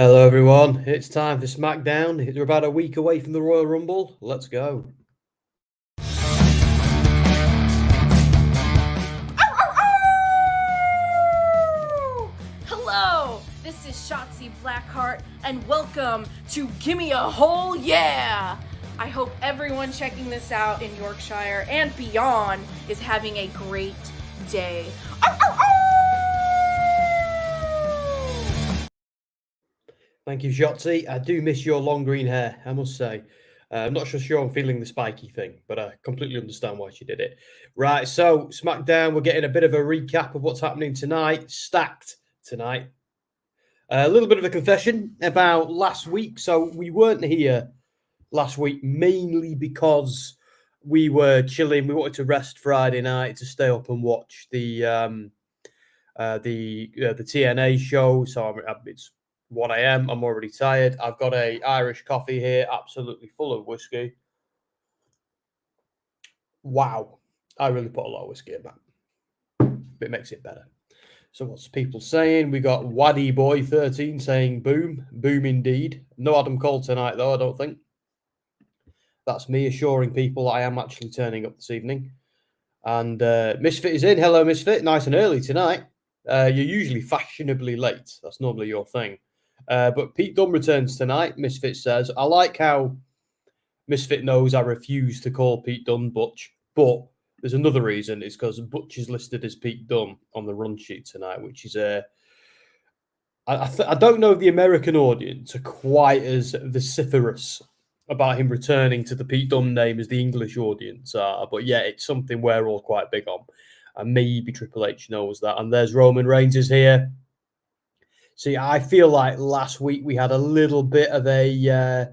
Hello, everyone. It's time for SmackDown. We're about a week away from the Royal Rumble. Let's go. Hello, this is Shotzi Blackheart, and welcome to Gimme a Whole Yeah! I hope everyone checking this out in Yorkshire and beyond is having a great day. Thank you, Shotzi. I do miss your long green hair, I must say. I'm not sure I'm feeling the spiky thing, but I completely understand why she did it. Right, so SmackDown, we're getting a bit of a recap of what's happening tonight. Stacked tonight. A little bit of a confession about last week. So we weren't here last week mainly because we were chilling. We wanted to rest Friday night to stay up and watch the TNA show. So it's 1 a.m. I'm already tired. I've got a Irish coffee here, absolutely full of whiskey. Wow, I really put a lot of whiskey in that. It makes it better. So what's people saying? We got Waddy Boy 13 saying boom, boom indeed. No Adam Cole tonight though, I don't think. That's me assuring people I am actually turning up this evening. And Misfit is in. Hello, Misfit. Nice and early tonight. You're usually fashionably late. That's normally your thing. But Pete Dunne returns tonight, Misfit says. I like how Misfit knows I refuse to call Pete Dunne Butch, but there's another reason. It's because Butch is listed as Pete Dunne on the run sheet tonight, which is I don't know if the American audience are quite as vociferous about him returning to the Pete Dunne name as the English audience are, but yeah, it's something we're all quite big on. And maybe Triple H knows that. And there's Roman Reigns is here. See, I feel like last week we had a little bit of a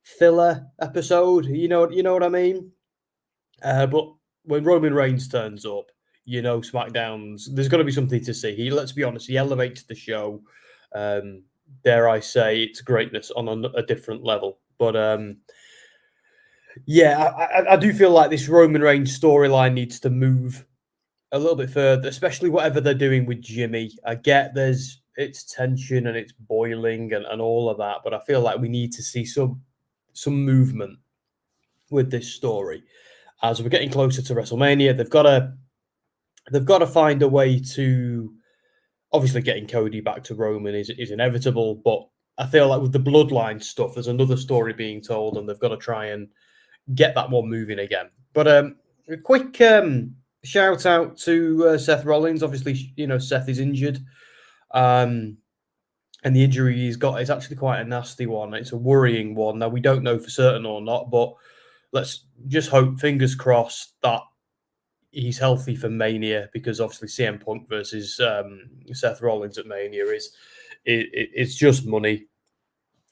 filler episode. You know what I mean? But when Roman Reigns turns up, SmackDown's there's going to be something to see. Let's be honest, he elevates the show. Dare I say, it's greatness on a different level. But I do feel like this Roman Reigns storyline needs to move a little bit further, especially whatever they're doing with Jimmy. I get it's tension and it's boiling and all of that, but I feel like we need to see some movement with this story as we're getting closer to WrestleMania. They've got to find a way to, obviously getting Cody back to Roman is inevitable, but I feel like with the bloodline stuff, there's another story being told, and they've got to try and get that one moving again. But a quick shout out to Seth Rollins. Obviously, Seth is injured. And the injury he's got is actually quite a nasty one. It's a worrying one. Now, we don't know for certain or not, but let's just hope, fingers crossed, that he's healthy for Mania, because obviously CM Punk versus Seth Rollins at Mania it's just money.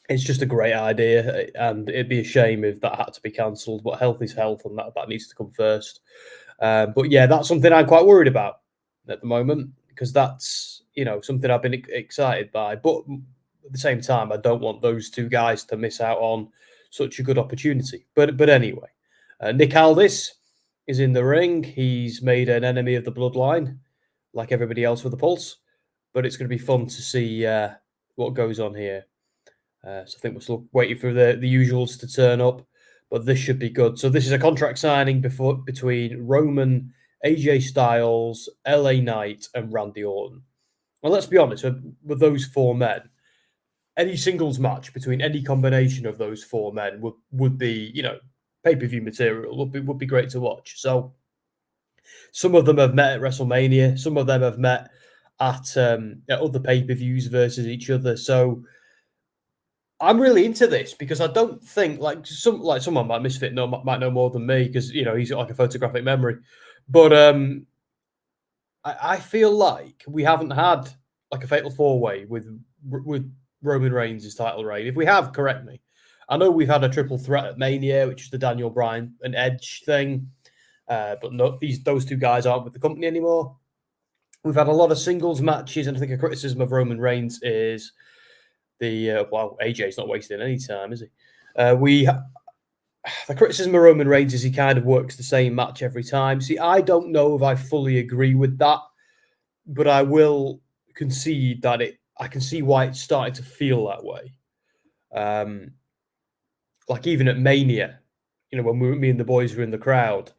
It's just a great idea, and it'd be a shame if that had to be cancelled, but health is health, and that needs to come first. But yeah, that's something I'm quite worried about at the moment, because that's something I've been excited by. But at the same time, I don't want those two guys to miss out on such a good opportunity. But anyway, Nick Aldis is in the ring. He's made an enemy of the bloodline, like everybody else with the Pulse. But it's going to be fun to see what goes on here. So I think we're still waiting for the usuals to turn up, but this should be good. So this is a contract signing between Roman, AJ Styles, LA Knight, and Randy Orton. Well, let's be honest, with those four men, any singles match between any combination of those four men would be, pay-per-view material, would be great to watch. So some of them have met at WrestleMania, some of them have met at other pay-per-views versus each other. So I'm really into this, because I don't think someone like Misfit might know more than me, because he's got like a photographic memory. But I feel like we haven't had like a fatal four-way with Roman Reigns' title reign. If we have, correct me. I know we've had a triple threat at Mania, which is the Daniel Bryan and Edge thing, but those two guys aren't with the company anymore. We've had a lot of singles matches, and I think a criticism of Roman Reigns is AJ's not wasting any time, is he? The criticism of Roman Reigns is he kind of works the same match every time. See, I don't know if I fully agree with that, but I will concede that I can see why it's starting to feel that way. Like even at Mania, when me and the boys were in the crowd,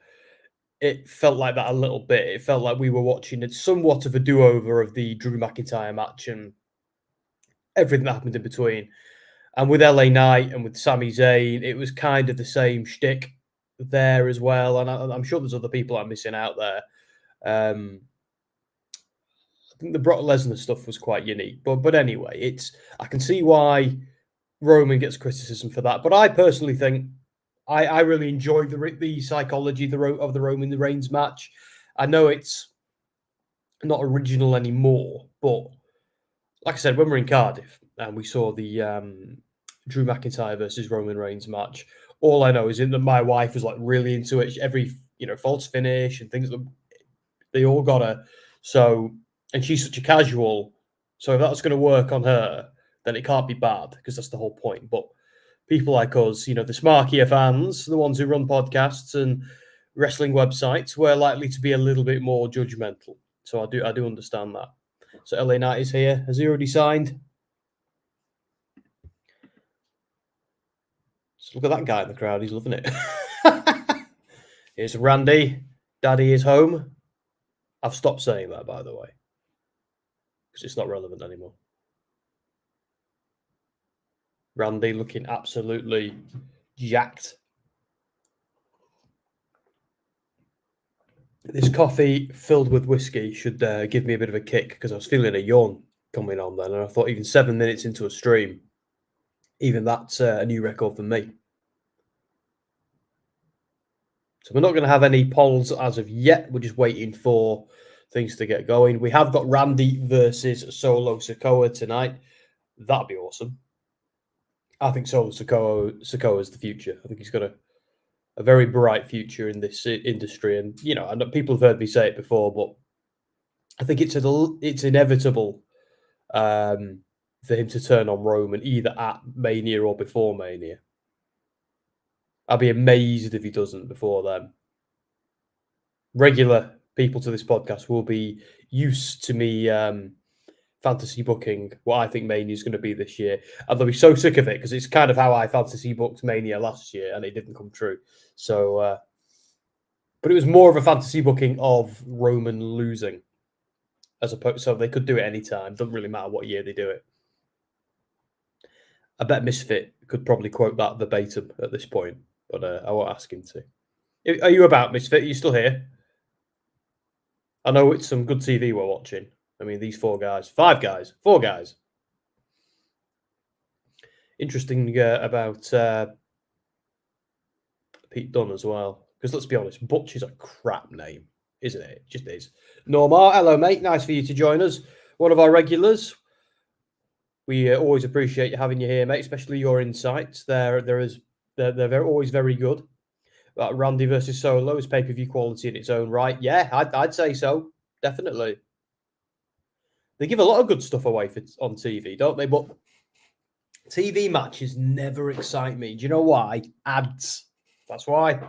it felt like that a little bit. It felt like we were watching somewhat of a do-over of the Drew McIntyre match and everything that happened in between. And with LA Knight and with Sami Zayn, it was kind of the same shtick there as well. And I'm sure there's other people I'm missing out there. I think the Brock Lesnar stuff was quite unique. But anyway, I can see why Roman gets criticism for that. But I personally think I really enjoyed the psychology of the Roman Reigns match. I know it's not original anymore, but like I said, when we're in Cardiff and we saw the Drew McIntyre versus Roman Reigns match, all I know is that my wife was like really into it. Every false finish and things, they all got her. So, and she's such a casual. So if that's going to work on her, then it can't be bad because that's the whole point. But people like us, the smarkier fans, the ones who run podcasts and wrestling websites, we're likely to be a little bit more judgmental. So I do understand that. So LA Knight is here. Has he already signed? So look at that guy in the crowd. He's loving it. Here's Randy. Daddy is home. I've stopped saying that, by the way, because it's not relevant anymore. Randy looking absolutely jacked. This coffee filled with whiskey should give me a bit of a kick because I was feeling a yawn coming on then. And I thought even 7 minutes into a stream, even that's a new record for me. So we're not going to have any polls as of yet. We're just waiting for things to get going. We have got Randy versus Solo Sikoa tonight. That'd be awesome. I think Solo Sikoa is the future. I think he's got a very bright future in this industry. And, I know people have heard me say it before, but I think it's inevitable for him to turn on Roman either at Mania or before Mania. I'll be amazed if he doesn't before then. Regular people to this podcast will be used to me fantasy booking what I think Mania is going to be this year. And they'll be so sick of it because it's kind of how I fantasy booked Mania last year and it didn't come true. So, but it was more of a fantasy booking of Roman losing as opposed, so they could do it anytime. Doesn't really matter what year they do it. I bet Misfit could probably quote that verbatim at this point, but I won't ask him to. Are you about, Misfit? Are you still here? I know it's some good TV we're watching. I mean, these four guys. Interesting about Pete Dunne as well. Because let's be honest, Butch is a crap name, isn't it? It just is. Normar, hello, mate. Nice for you to join us. One of our regulars. We always appreciate having you here, mate, especially your insights. They're always very good. Randy versus Solo is pay-per-view quality in its own right. Yeah, I'd say so. Definitely. They give a lot of good stuff away on TV, don't they? But TV matches never excite me. Do you know why? Ads. That's why.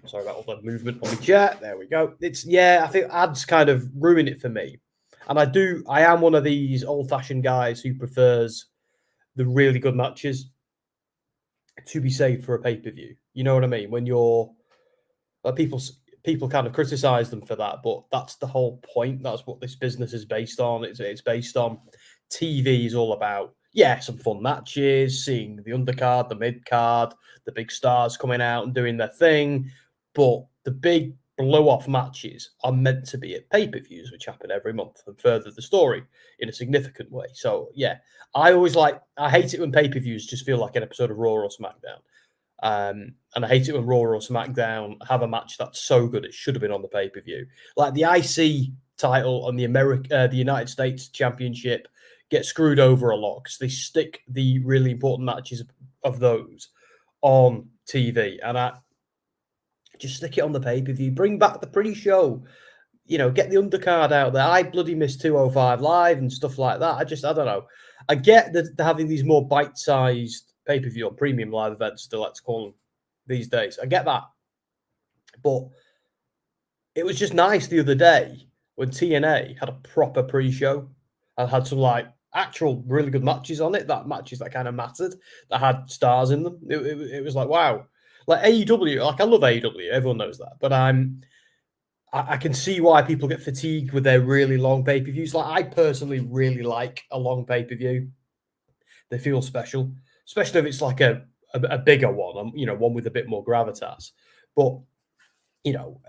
Sorry about all the movement on the chair. There we go. I think ads kind of ruin it for me. And I am one of these old-fashioned guys who prefers the really good matches to be saved for a pay-per-view. You know what I mean? When you're people kind of criticize them for that, but that's the whole point. That's what this business is based on. It's based on TV is all about, some fun matches, seeing the undercard, the mid-card, the big stars coming out and doing their thing. But the big blow-off matches are meant to be at pay-per-views, which happen every month and further the story in a significant way. So, I hate it when pay-per-views just feel like an episode of Raw or SmackDown. And I hate it when Raw or SmackDown have a match that's so good it should have been on the pay-per-view. Like the IC title on the United States Championship get screwed over a lot because they stick the really important matches of those on TV. And I just stick it on the pay-per-view. Bring back the pre-show. Get the undercard out there. I bloody miss 205 Live and stuff like that. I don't know. I get that they're having these more bite-sized pay-per-view or premium live events, they like to call them these days. I get that. But it was just nice the other day when TNA had a proper pre-show and had some like actual really good matches on it, that matches that kind of mattered, that had stars in them. It was like, wow. Like AEW, like I love AEW, everyone knows that. But I can see why people get fatigued with their really long pay-per-views. Like I personally really like a long pay-per-view. They feel special, especially if it's like a bigger one, you know, one with a bit more gravitas. But you know,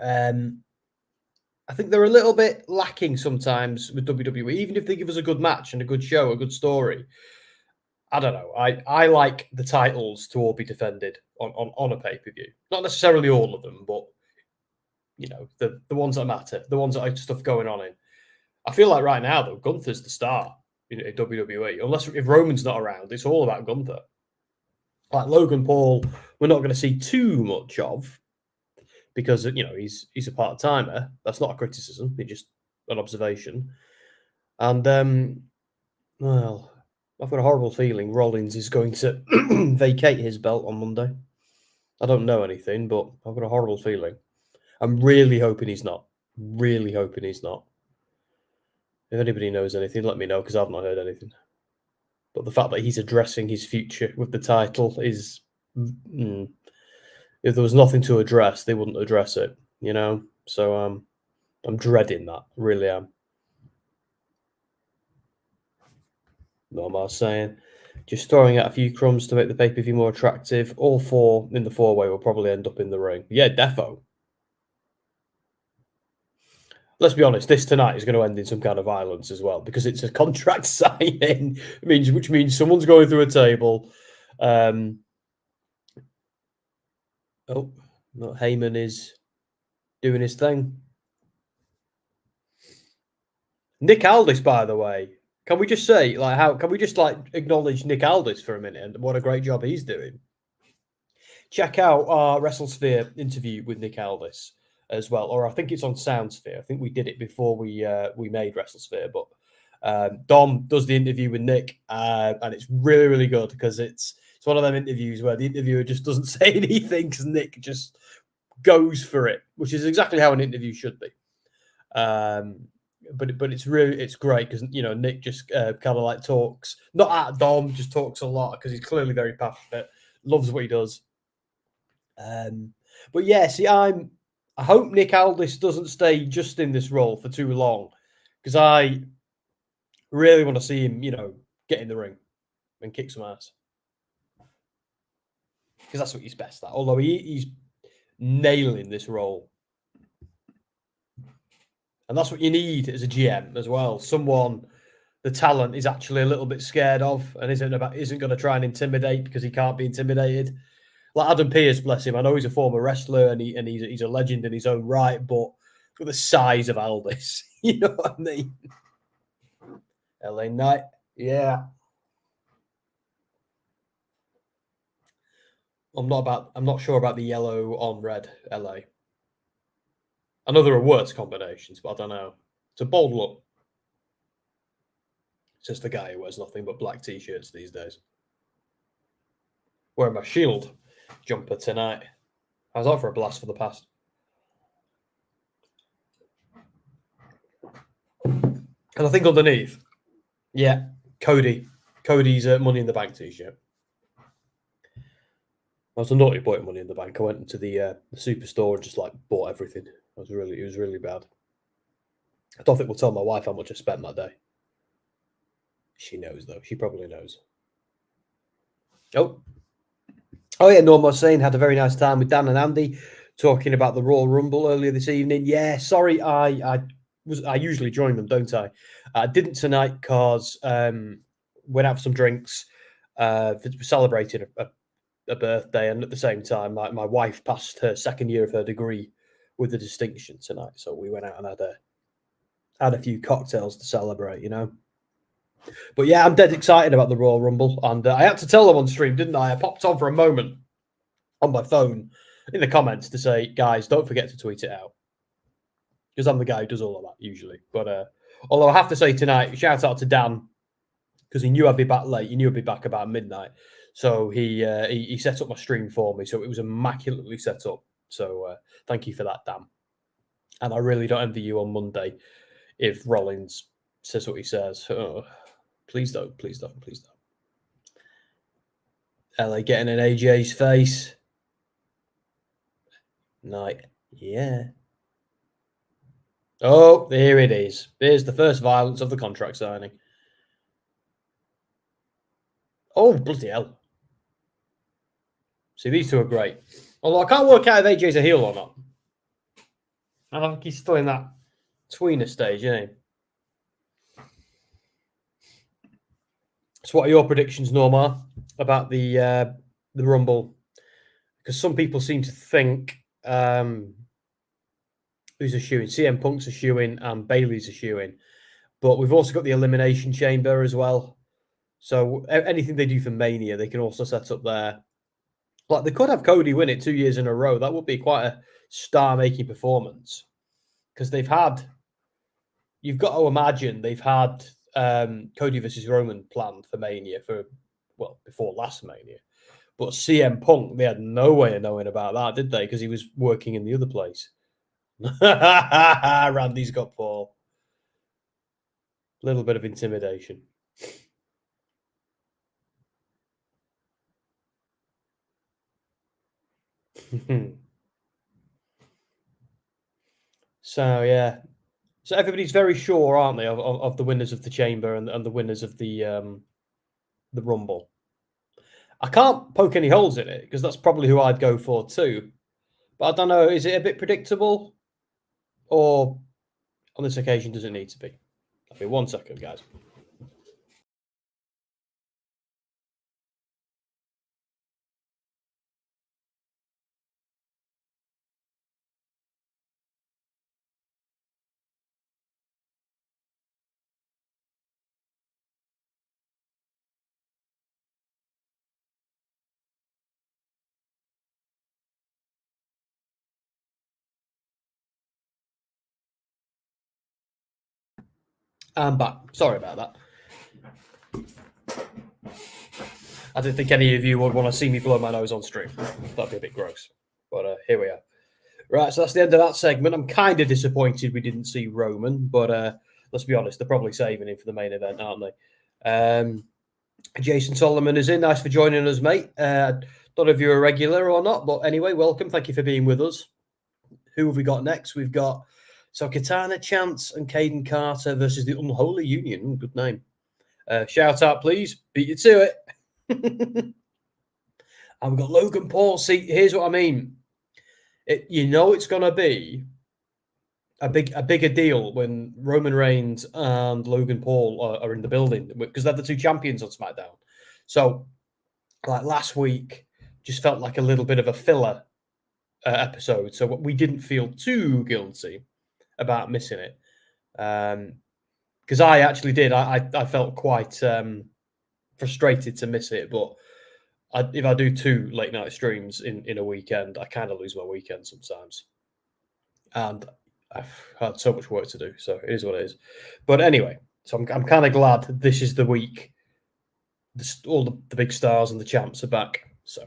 I think they're a little bit lacking sometimes with WWE, even if they give us a good match and a good show, a good story. I don't know. I like the titles to all be defended on a pay-per-view. Not necessarily all of them, but you know, the ones that matter, the ones that have stuff going on in. I feel like right now, though, Gunther's the star in WWE. Unless if Roman's not around, it's all about Gunther. Like Logan Paul, we're not going to see too much of because you know he's a part timer. That's not a criticism; it's just an observation. And well, I've got a horrible feeling Rollins is going to vacate his belt on Monday. I don't know anything, but I've got a horrible feeling. I'm really hoping he's not. Really hoping he's not. If anybody knows anything, let me know because I've not heard anything. But the fact that he's addressing his future with the title is, if there was nothing to address, they wouldn't address it, you know. So I'm dreading that, really am. Not what I was saying. Just throwing out a few crumbs to make the pay-per-view more attractive. All four in the four-way will probably end up in the ring. Yeah, defo. Let's be honest, this tonight is going to end in some kind of violence as well because it's a contract signing, which means someone's going through a table. Oh, no, Heyman is doing his thing. Nick Aldis, by the way, can we just say, like, how can we just like acknowledge Nick Aldis for a minute and what a great job he's doing? Check out our WrestleSphere interview with Nick Aldis as well, or I think it's on SoundSphere. I think we did it before we made WrestleSphere, but Dom does the interview with Nick, and it's really, really good because it's one of them interviews where the interviewer just doesn't say anything because Nick just goes for it, which is exactly how an interview should be. But it's great because you know Nick just kind of like talks, not at Dom, just talks a lot because he's clearly very passionate, loves what he does. But yeah, see, I hope Nick Aldis doesn't stay just in this role for too long because I really want to see him, you know, get in the ring and kick some ass because that's what he's best at. Although he's nailing this role, and that's what you need as a GM as well. Someone the talent is actually a little bit scared of and isn't going to try and intimidate because he can't be intimidated. Like Adam Pearce, bless him. I know he's a former wrestler and he's a legend in his own right, but for the size of Aldis, you know what I mean? LA Knight, yeah. I'm not sure about the yellow on red LA. I know there are worse combinations, but I don't know. It's a bold look. It's just the guy who wears nothing but black t-shirts these days. Wearing my Shield jumper tonight. I was out for a blast for the past. And I think underneath, yeah, Cody's Money in the Bank t-shirt. I was a naughty boy at Money in the Bank. I went into the superstore and just like bought everything. It was really bad. I don't think we'll tell my wife how much I spent that day. She knows though. She probably knows. Oh yeah, Norm was saying had a very nice time with Dan and Andy talking about the Royal Rumble earlier this evening. Yeah, sorry, I usually join them, don't I? I didn't tonight because went out for some drinks, celebrating a birthday, and at the same time, my wife passed her second year of her degree with a distinction tonight. So we went out and had a few cocktails to celebrate, you know. But yeah, I'm dead excited about the Royal Rumble, and I had to tell them on stream, didn't I? I popped on for a moment on my phone in the comments to say, guys, don't forget to tweet it out, because I'm the guy who does all of that usually. But although I have to say tonight, shout out to Dan, because he knew I'd be back late. He knew I'd be back about midnight, so he set up my stream for me, so it was immaculately set up. So thank you for that, Dan. And I really don't envy you on Monday, if Rollins says what he says. Oh, please don't. LA getting in AJ's face. Night. Yeah. Oh, there it is. Here's the first violence of the contract signing. Oh, bloody hell. See, these two are great. Although I can't work out if AJ's a heel or not. I think he's still in that tweener stage, isn't he? So what are your predictions, Norma, about the Rumble? Because some people seem to think who's a shoe-in? CM Punk's a shoe-in and Bayley's a shoe-in. But we've also got the Elimination Chamber as well. So anything they do for Mania, they can also set up there. Like they could have Cody win it 2 years in a row. That would be quite a star-making performance. Because you've got to imagine they've had Cody versus Roman planned for Mania before last Mania. But CM Punk, they had no way of knowing about that, did they? Because he was working in the other place. Randy's got Paul. A little bit of intimidation. So, yeah. So everybody's very sure, aren't they, of the winners of the Chamber and the winners of the Rumble. I can't poke any holes in it because that's probably who I'd go for too. But I don't know, is it a bit predictable? Or on this occasion, does it need to be? Okay, 1 second, guys. I'm back. Sorry about that. I didn't think any of you would want to see me blow my nose on stream. That'd be a bit gross. But here we are. Right, so that's the end of that segment. I'm kind of disappointed we didn't see Roman, but let's be honest, they're probably saving him for the main event, aren't they? Jason Solomon is in. Nice for joining us, mate. Don't know if you're a regular or not, but anyway, welcome. Thank you for being with us. Who have we got next? We've got Katana, Chance, and Kayden Carter versus the Unholy Union. Good name. Shout out, please. Beat you to it. And we've got Logan Paul. See, here's what I mean. It's going to be a bigger deal when Roman Reigns and Logan Paul are in the building because they're the two champions on SmackDown. So, like last week, just felt like a little bit of a filler episode. So we didn't feel too guilty about missing it. Because I actually did. I felt quite frustrated to miss it. But if I do 2 late night streams in a weekend, I kind of lose my weekend sometimes. And I've had so much work to do, so it is what it is. But anyway, so I'm kind of glad this is the week. All the big stars and the champs are back. So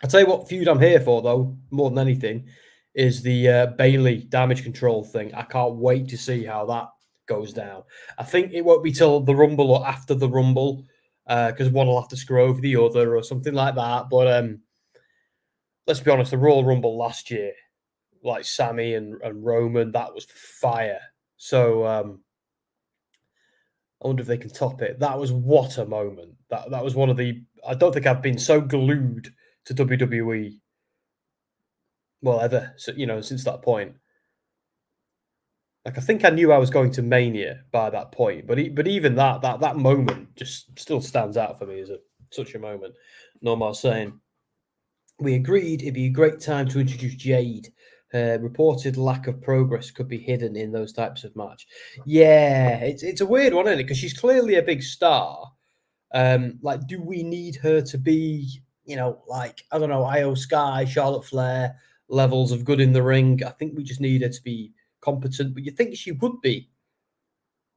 I'll tell you what feud I'm here for, though, more than anything, is the Bayley damage control thing. I can't wait to see how that goes down. I think it won't be till the Rumble or after the Rumble, because one will have to screw over the other or something like that. But let's be honest, the Royal Rumble last year, like Sammy and Roman, that was fire. So I wonder if they can top it. That was what a moment. That was one of the... I don't think I've been so glued to WWE, well, ever, since that point. Like, I think I knew I was going to Mania by that point, but even that moment just still stands out for me as such a moment. Norma saying, we agreed it'd be a great time to introduce Jade. Reported lack of progress could be hidden in those types of match. Yeah, it's a weird one, isn't it? Because she's clearly a big star. Like, do we need her to be, like, I don't know, Io Sky, Charlotte Flair levels of good in the ring? I think we just need her to be competent. But you think she would be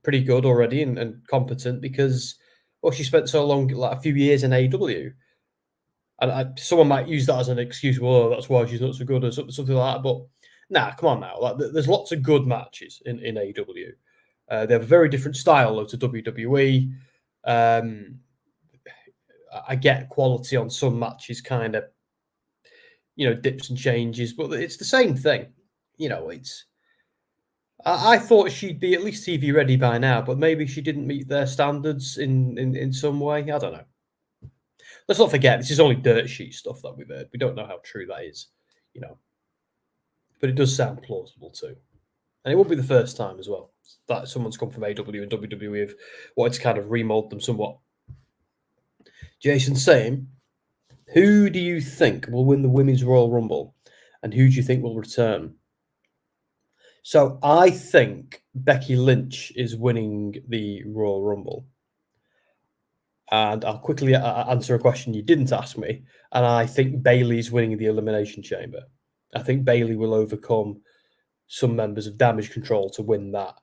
pretty good already and competent because, well, she spent so long, like a few years in AEW. And someone might use that as an excuse. Well, that's why she's not so good or something like that. But Nah, come on now. Like, there's lots of good matches in AEW. They have a very different style though to WWE. I get quality on some matches, kind of, dips and changes, but it's the same thing. It's. I thought she'd be at least TV ready by now, but maybe she didn't meet their standards in some way. I don't know. Let's not forget, this is only dirt sheet stuff that we've heard. We don't know how true that is, but it does sound plausible too. And it won't be the first time as well that someone's come from AW and WWE have wanted to kind of remold them somewhat. Jason saying, who do you think will win the Women's Royal Rumble and who do you think will return? So I think Becky Lynch is winning the Royal Rumble. And I'll quickly answer a question you didn't ask me. And I think Bayley's winning the Elimination Chamber. I think Bayley will overcome some members of Damage Control to win that,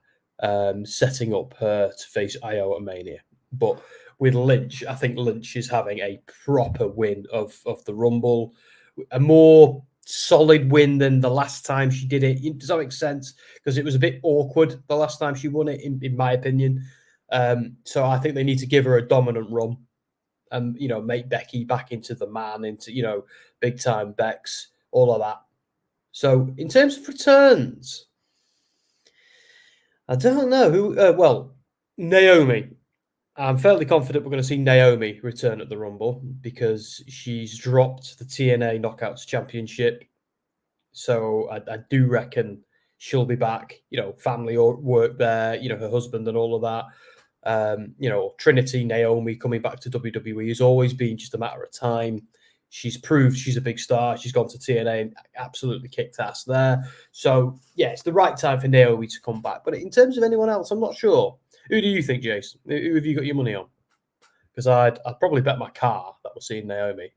setting up her to face Io at Mania. But with Lynch, I think Lynch is having a proper win of the Rumble. A more solid win than the last time she did it. Does that make sense? Because it was a bit awkward the last time she won it, in my opinion. So I think they need to give her a dominant run and, make Becky back into the man, into, big time Bex, all of that. So in terms of returns, I don't know who, Naomi. I'm fairly confident we're going to see Naomi return at the Rumble because she's dropped the TNA Knockouts Championship. So I do reckon she'll be back, family or work there, her husband and all of that. Trinity, Naomi coming back to WWE has always been just a matter of time. She's proved she's a big star. She's gone to TNA and absolutely kicked ass there. So, yeah, it's the right time for Naomi to come back. But in terms of anyone else, I'm not sure. Who do you think, Jason? Who have you got your money on? Because I'd probably bet my car that we're seeing Naomi.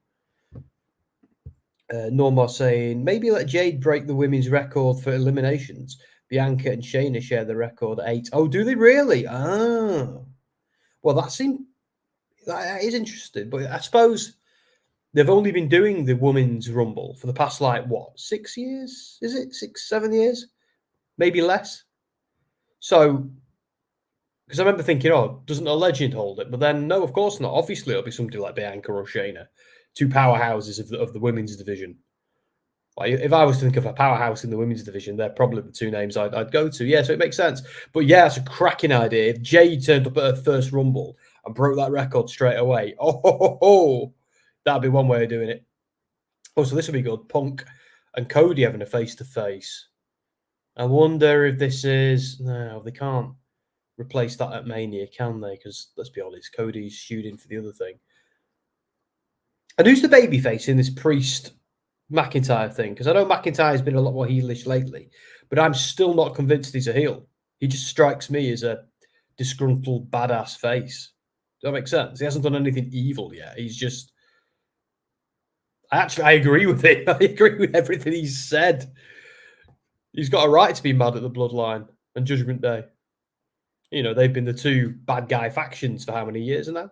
Normar saying, maybe let Jade break the women's record for eliminations. Bianca and Shayna share the record at 8. Oh, do they really? Ah. Well, that is interesting. But I suppose they've only been doing the women's rumble for the past, 6 years? Is it 6, 7 years? Maybe less. So, because I remember thinking, doesn't a legend hold it? But then, no, of course not. Obviously, it'll be somebody like Bianca or Shayna, two powerhouses of the women's division. Like, if I was to think of a powerhouse in the women's division, they're probably the two names I'd go to. Yeah, so it makes sense. But yeah, it's a cracking idea. If Jade turned up at her first rumble and broke that record straight away, that'd be one way of doing it. Oh, so this would be good. Punk and Cody having a face-to-face. I wonder if this is... No, they can't replace that at Mania, can they? Because, let's be honest, Cody's shooting for the other thing. And who's the babyface in this Priest McIntyre thing? Because I know McIntyre's been a lot more heelish lately, but I'm still not convinced he's a heel. He just strikes me as a disgruntled, badass face. Does that make sense? He hasn't done anything evil yet. He's just... I agree with it. I agree with everything he's said. He's got a right to be mad at the Bloodline and Judgment Day. They've been the two bad guy factions for how many years now?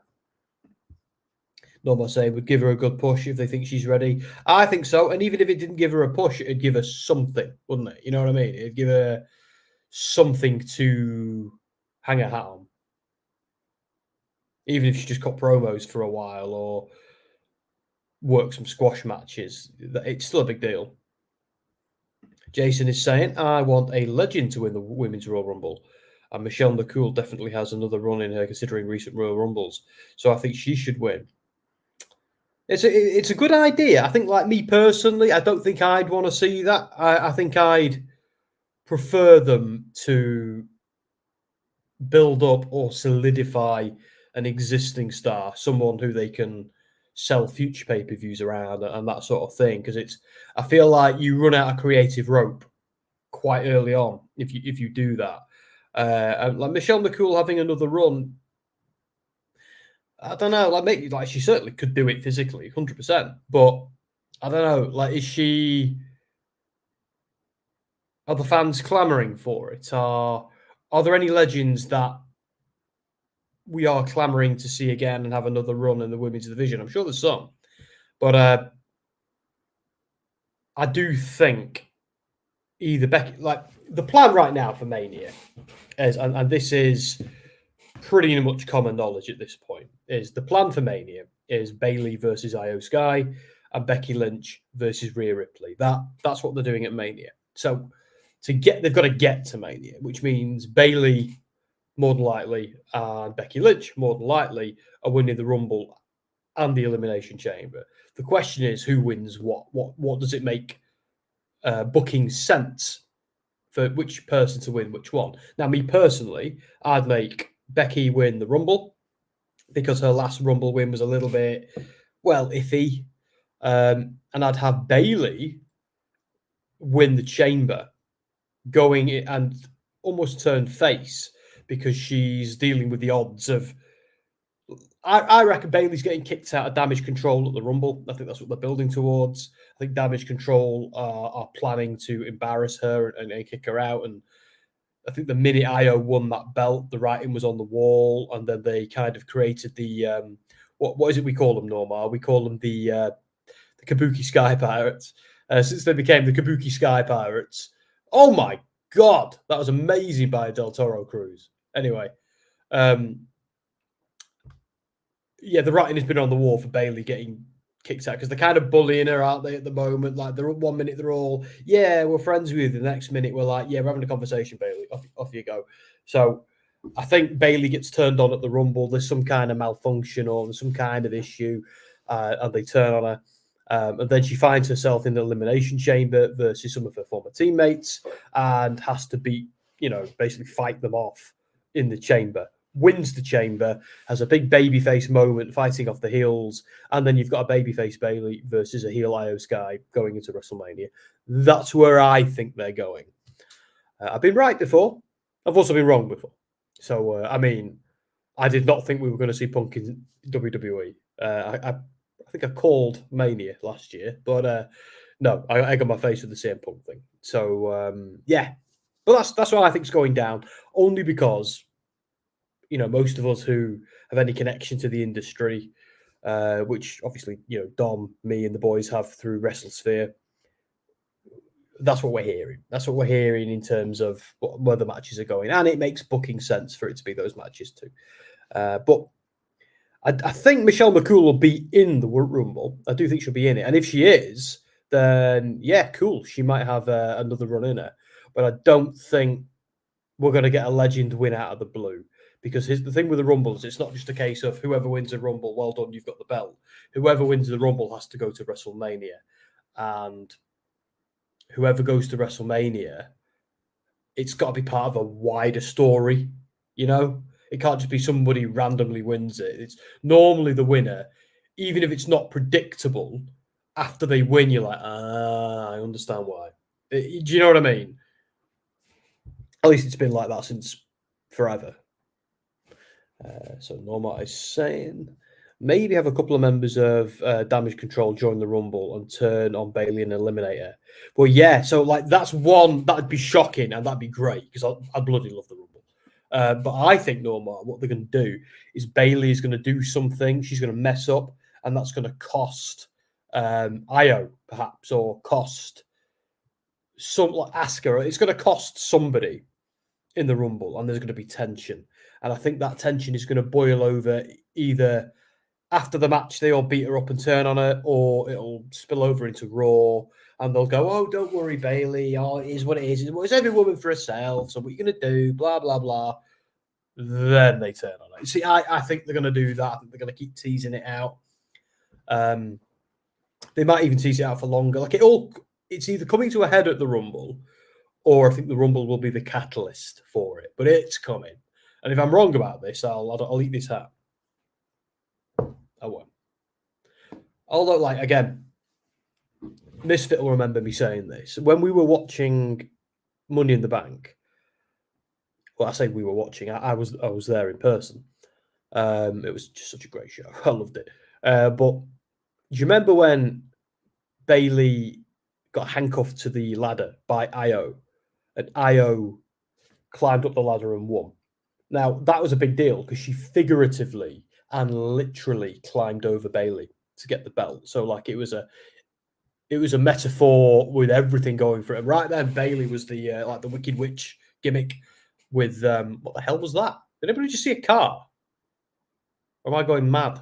Normal saying would give her a good push if they think she's ready. I think so. And even if it didn't give her a push, it'd give her something, wouldn't it? You know what I mean? It'd give her something to hang her hat on. Even if she just cut promos for a while or work some squash matches, it's still a big deal. Jason is saying, I want a legend to win the Women's Royal Rumble. And Michelle McCool definitely has another run in her considering recent Royal Rumbles. So I think she should win. It's a good idea. I think, like me personally, I don't think I'd want to see that. I think I'd prefer them to build up or solidify an existing star, someone who they can sell future pay-per-views around and that sort of thing. Because I feel like you run out of creative rope quite early on if you do that. Like Michelle McCool having another run, I don't know. Maybe she certainly could do it physically, 100%. But I don't know. Are the fans clamoring for it? Are there any legends that we are clamoring to see again and have another run in the women's division? I'm sure there's some, but I do think either Becky, like the plan right now for Mania is, and this is pretty much common knowledge at this point, is the plan for Mania is Bayley versus Io Sky and Becky Lynch versus Rhea Ripley. That's what they're doing at Mania. So they've got to get to Mania, which means Bayley more than likely and Becky Lynch more than likely are winning the Rumble and the Elimination Chamber. The question is, who wins what? What does it make booking sense for which person to win which one? Now, me personally, I'd make Becky win the Rumble because her last Rumble win was a little bit, well, iffy. And I'd have Bayley win the Chamber, going and almost turn face because she's dealing with the odds of. I reckon Bayley's getting kicked out of Damage Control at the Rumble. I think that's what they're building towards. I think Damage Control are planning to embarrass her and kick her out. And I think the minute Io won that belt, the writing was on the wall, and then they kind of created the what is it we call them, Norma? We call them the Kabuki Sky Pirates. Since they became the Kabuki Sky Pirates. Oh my God, that was amazing by a Del Toro cruise. Anyway, yeah, the writing has been on the wall for Bayley getting kicked out because they're kind of bullying her, aren't they, at the moment? Like, they're 1 minute they're all, yeah, we're friends with you. The next minute we're like, yeah, we're having a conversation, Bayley. Off you go. So I think Bayley gets turned on at the Rumble. There's some kind of malfunction or some kind of issue, and they turn on her. And then she finds herself in the Elimination Chamber versus some of her former teammates and has to basically fight them off in the chamber. Wins the chamber, has a big babyface moment fighting off the heels, and then you've got a babyface Bayley versus a heel Io Sky going into WrestleMania. That's where I think they're going. I've been right before. I've also been wrong before. So, I did not think we were going to see Punk in WWE. I think I called Mania last year, but no, I got my face with the CM Punk thing. So, yeah. But that's what I think is going down, only because most of us who have any connection to the industry, which obviously, Dom, me, and the boys have through WrestleSphere, that's what we're hearing. That's what we're hearing in terms of where the matches are going. And it makes booking sense for it to be those matches too. But I think Michelle McCool will be in the Rumble. I do think she'll be in it. And if she is, then, yeah, cool. She might have another run in her. But I don't think we're going to get a legend win out of the blue. Because the thing with the Rumble is it's not just a case of whoever wins a Rumble, well done, you've got the belt. Whoever wins the Rumble has to go to WrestleMania. And whoever goes to WrestleMania, it's got to be part of a wider story, It can't just be somebody randomly wins it. It's normally the winner, even if it's not predictable, after they win, you're like, I understand why. Do you know what I mean? At least it's been like that since forever. So Norma is saying maybe have a couple of members of Damage Control join the Rumble and turn on Bayley and eliminate her. Well, yeah, so that's one that'd be shocking and that'd be great because I bloody love the Rumble. But I think Norma, what they're going to do is Bayley is going to do something. She's going to mess up, and that's going to cost Io perhaps, or cost Asuka. It's going to cost somebody in the Rumble, and there's going to be tension. And I think that tension is going to boil over either after the match they all beat her up and turn on her, or it'll spill over into Raw, and they'll go, "Oh, don't worry, Bayley. Oh, it is what it is. It's every woman for herself. So what are you going to do? Blah blah blah." Then they turn on her. See, I think they're going to do that. I think they're going to keep teasing it out. They might even tease it out for longer. It's either coming to a head at the Rumble, or I think the Rumble will be the catalyst for it. But it's coming. And if I'm wrong about this, I'll eat this hat. I won't. Although, again, Misfit will remember me saying this. When we were watching Money in the Bank, well, I say we were watching. I was there in person. It was just such a great show. I loved it. But do you remember when Bayley got handcuffed to the ladder by Io, and Io climbed up the ladder and won? Now, that was a big deal because she figuratively and literally climbed over Bayley to get the belt. So, it was it was a metaphor with everything going for it. And right then, Bailey was the like the Wicked Witch gimmick with what the hell was that? Did anybody just see a car? Or am I going mad?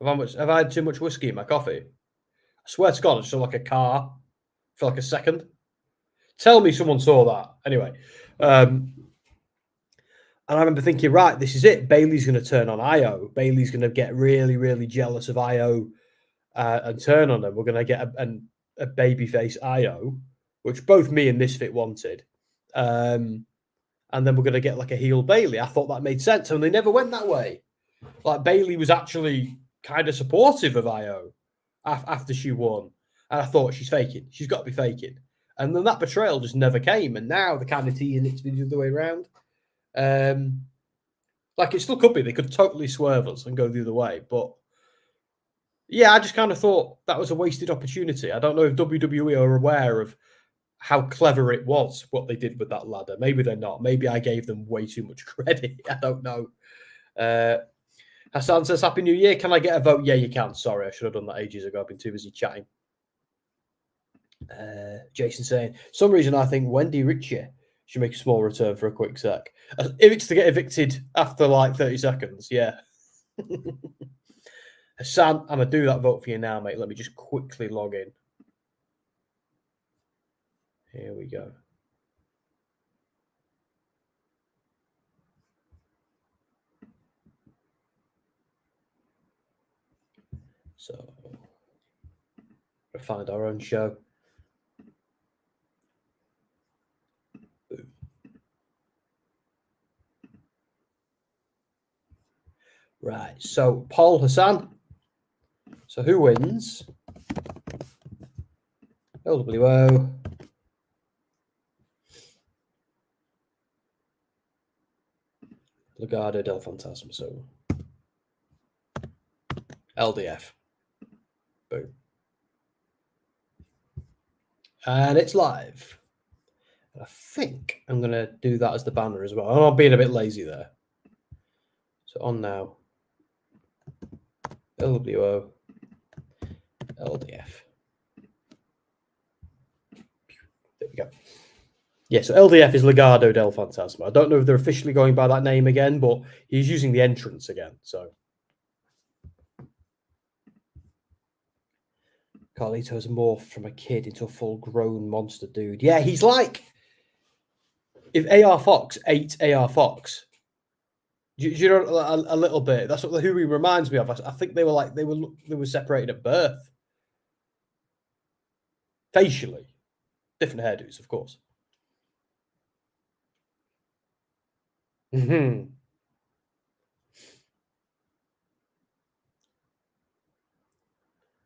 Have I had too much whiskey in my coffee? I swear to God, I saw like a car for like a second. Tell me someone saw that. Anyway, and I remember thinking, right, this is it. Bailey's going to turn on Io. Bailey's going to get really, really jealous of Io and turn on them. We're going to get a babyface Io, which both me and Misfit wanted. And then we're going to get like a heel Bailey. I thought that made sense. And they never went that way. Like Bailey was actually kind of supportive of Io after she won. And I thought, she's faking. She's got to be faking. And then that betrayal just never came. And now they're kind of teasing it to be the other way around. Like it still could be. They could totally swerve us and go the other way. But yeah, I just kind of thought that was a wasted opportunity. I don't know if WWE are aware of how clever it was, what they did with that ladder. Maybe they're not. Maybe I gave them way too much credit. I don't know. Hassan says, Happy New Year. Can I get a vote? Yeah, you can. Sorry, I should have done that ages ago. I've been too busy chatting. Jason saying, some reason I think Wendy Ritchie should make a small return for a quick sec. If it's to get evicted after like 30 seconds, yeah. Hassan, I'm going to do that vote for you now, mate. Let me just quickly log in. Here we go. So, we'll find our own show. Right, so Paul Hassan. So who wins? LWO. Legado del Fantasma. So LDF. Boom. And it's live. I think I'm going to do that as the banner as well. I'm being a bit lazy there. So on now. LWO. LDF. There we go. Yeah, so LDF is Legado del Fantasma. I don't know if they're officially going by that name again, but he's using the entrance again. So Carlito's morphed from a kid into a full-grown monster dude. Yeah, he's like if AR Fox ate AR Fox. Do you know a little bit? That's what who he reminds me of. I think they were separated at birth. Facially, different hairdos, of course. Mm-hmm.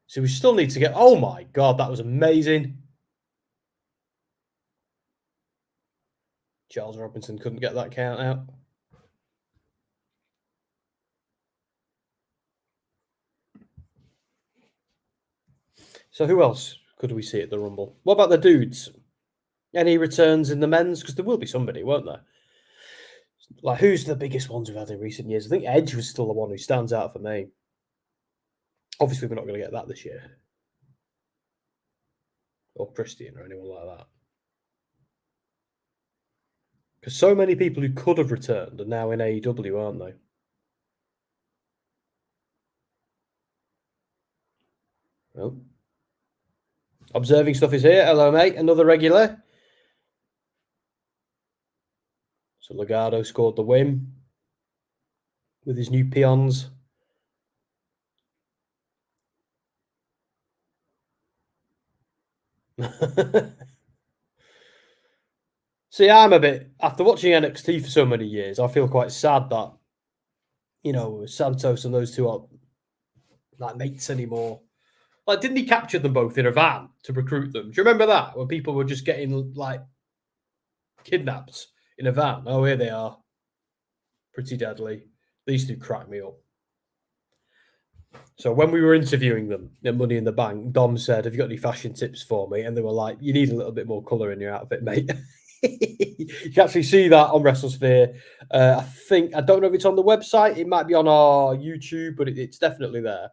So we still need to get. Oh my God, that was amazing. Charles Robinson couldn't get that count out. So who else could we see at the Rumble? What about the dudes? Any returns in the men's? Because there will be somebody, won't there? Like, who's the biggest ones we've had in recent years? I think Edge was still the one who stands out for me. Obviously, we're not going to get that this year. Or Christian or anyone like that. Because so many people who could have returned are now in AEW, aren't they? Oh. Observing stuff is here. Hello, mate. Another regular. So Legado scored the win with his new peons. See, I'm a bit, after watching NXT for so many years, I feel quite sad that, you know, Santos and those two aren't like mates anymore. Like, didn't he capture them both in a van to recruit them? Do you remember that? When people were just getting, like, kidnapped in a van? Oh, here they are. Pretty deadly. These two crack me up. So when we were interviewing them at Money in the Bank, Dom said, have you got any fashion tips for me? And they were like, you need a little bit more colour in your outfit, mate. You can actually see that on WrestleSphere. I don't know if it's on the website. It might be on our YouTube, but it's definitely there.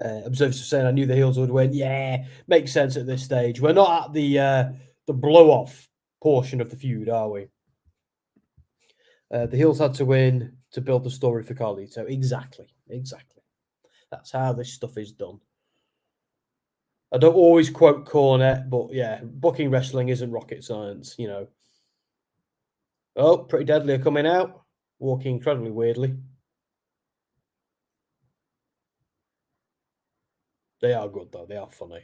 Observers were saying I knew the heels would win. Yeah, makes sense at this stage. We're not at the blow-off portion of the feud, are we? The heels had to win to build the story for Carlito. Exactly. That's how this stuff is done. I don't always quote Cornette, but yeah, booking wrestling isn't rocket science, you know. Oh, Pretty Deadly are coming out, walking incredibly weirdly. They are good, though. They are funny.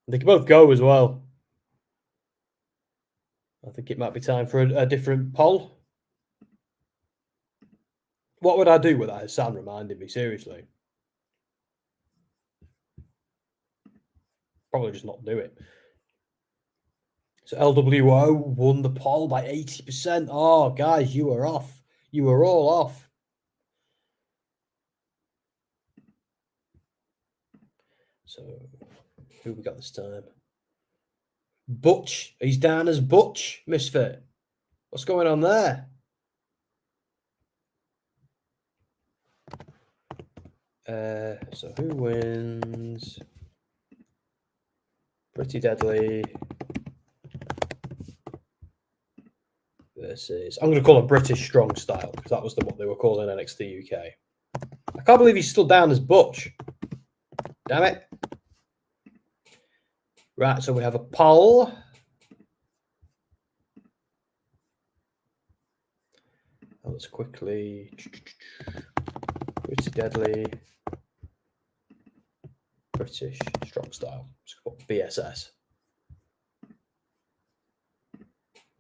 They can both go as well. I think it might be time for a different poll. What would I do with that Hassan reminding me? Seriously. Probably just not do it. So LWO won the poll by 80%. Oh, guys, you were off. You were all off. So, who we got this time? Butch. He's down as Butch, Misfit. What's going on there? So who wins? Pretty Deadly versus... I'm going to call it British Strong Style because that was what they were calling NXT UK. I can't believe he's still down as Butch. Damn it. Right, so we have a poll. Let's quickly... Pretty Deadly... British Strong Style. Let's call it BSS.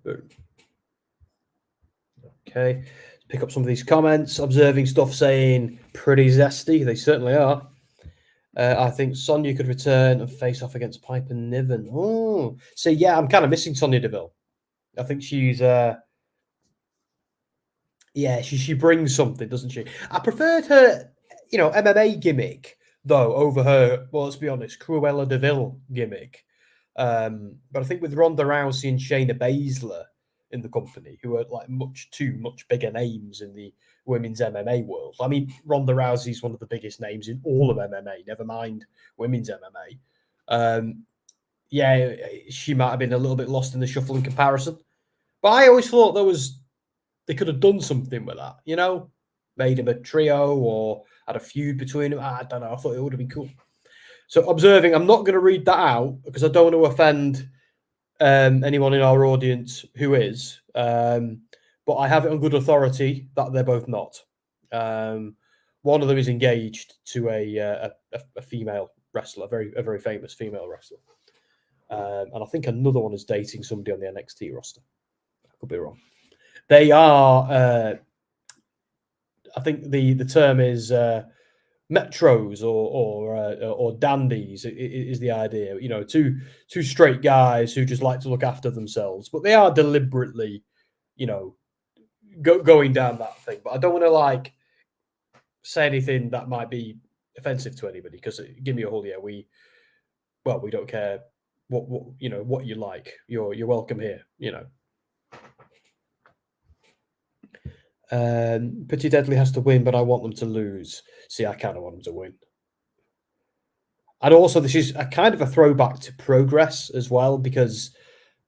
Boom. Okay. Let's pick up some of these comments. Observing stuff saying pretty zesty. They certainly are. I think Sonya could return and face off against Piper Niven. Oh, so yeah, I'm kind of missing Sonya Deville. I think she's, she brings something, doesn't she? I preferred her, MMA gimmick though over her. Well, let's be honest, Cruella Deville gimmick. But I think with Ronda Rousey and Shayna Baszler in the company, who are like much bigger names in the women's MMA world. I mean, Ronda Rousey is one of the biggest names in all of MMA, never mind women's MMA. She might have been a little bit lost in the shuffle in comparison. But I always thought they could have done something with that, made him a trio or had a feud between them. I don't know. I thought it would have been cool. So observing, I'm not going to read that out because I don't want to offend anyone in our audience who is. But I have it on good authority that they're both not. One of them is engaged to a female wrestler, a very famous female wrestler. And I think another one is dating somebody on the NXT roster. I could be wrong. They are, I think the term is metros or dandies is the idea. Two straight guys who just like to look after themselves, but they are deliberately, going down that thing. But I don't want to say anything that might be offensive to anybody because give me a whole yeah. We don't care what you like. You're welcome here. Pretty Deadly has to win, but I want them to lose. See, I kind of want them to win. And also, this is a kind of a throwback to Progress as well, because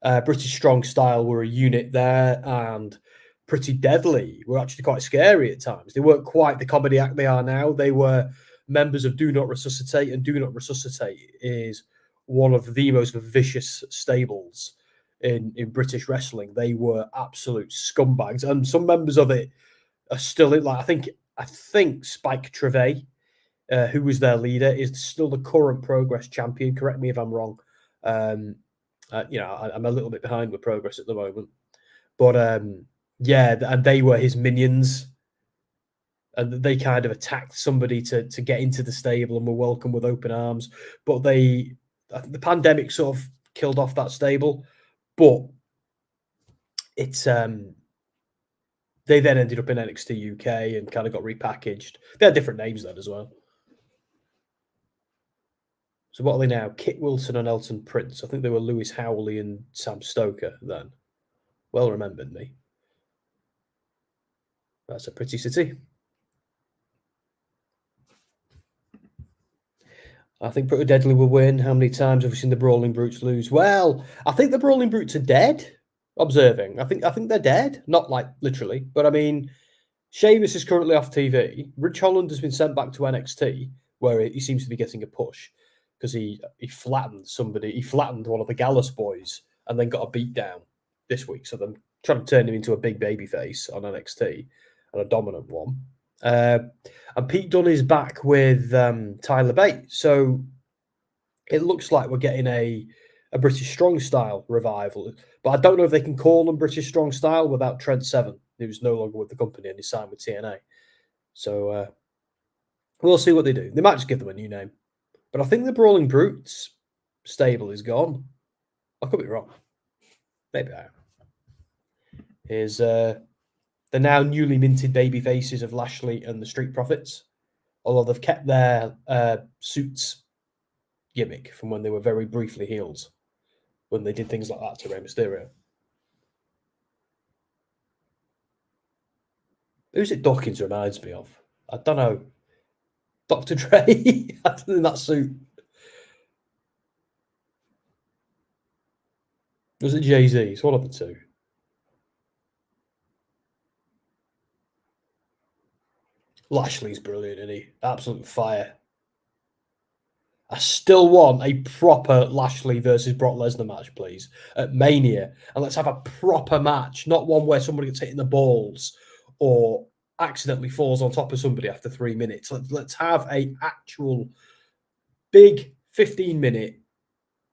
British Strong Style were a unit there, and Pretty Deadly were actually quite scary at times. They weren't quite the comedy act they are now. They were members of Do Not Resuscitate, and Do Not Resuscitate is one of the most vicious stables in British wrestling. They were absolute scumbags, and some members of it are still in. I think Spike Trevay, who was their leader, is still the current Progress champion. Correct me if I'm wrong. I'm a little bit behind with Progress at the moment, but and they were his minions, and they kind of attacked somebody to get into the stable and were welcomed with open arms. But the pandemic sort of killed off that stable. But it's they then ended up in NXT UK and kind of got repackaged. They had different names then as well. So what are they now? Kit Wilson and Elton Prince. I think they were Lewis Howley and Sam Stoker then. Well remembered me. That's a pretty city. I think Pretty Deadly will win. How many times have we seen the Brawling Brutes lose? Well, I think the Brawling Brutes are dead. Observing, I think they're dead. Not like literally, but I mean, Sheamus is currently off TV. Rich Holland has been sent back to NXT, where he seems to be getting a push because he flattened somebody. He flattened one of the Gallus boys and then got a beat down this week. So they're trying to turn him into a big baby face on NXT and a dominant one. And Pete Dunne is back with Tyler Bate. So it looks like we're getting a British Strong Style revival. But I don't know if they can call them British Strong Style without Trent Seven, who's no longer with the company and he signed with TNA. So we'll see what they do. They might just give them a new name. But I think the Brawling Brutes stable is gone. I could be wrong. Maybe I am. Here's the now newly minted baby faces of Lashley and the Street Profits. Although they've kept their suits gimmick from when they were very briefly heels, when they did things like that to Rey Mysterio. Who's it Dawkins reminds me of? I don't know. Dr. Dre in that suit. Was it Jay-Z? It's one of the two. Lashley's brilliant, isn't he? Absolute fire. I still want a proper Lashley versus Brock Lesnar match, please, at Mania. And let's have a proper match, not one where somebody gets hit in the balls or accidentally falls on top of somebody after 3 minutes. Let's have a actual big 15-minute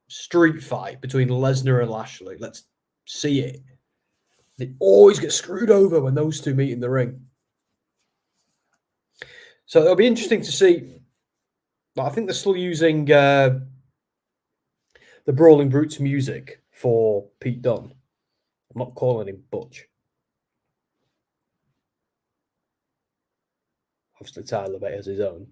street fight between Lesnar and Lashley. Let's see it. They always get screwed over when those two meet in the ring. So it'll be interesting to see. I think they're still using the Brawling Brutes music for Pete Dunne. I'm not calling him Butch. Obviously, Tyler Bate has his own.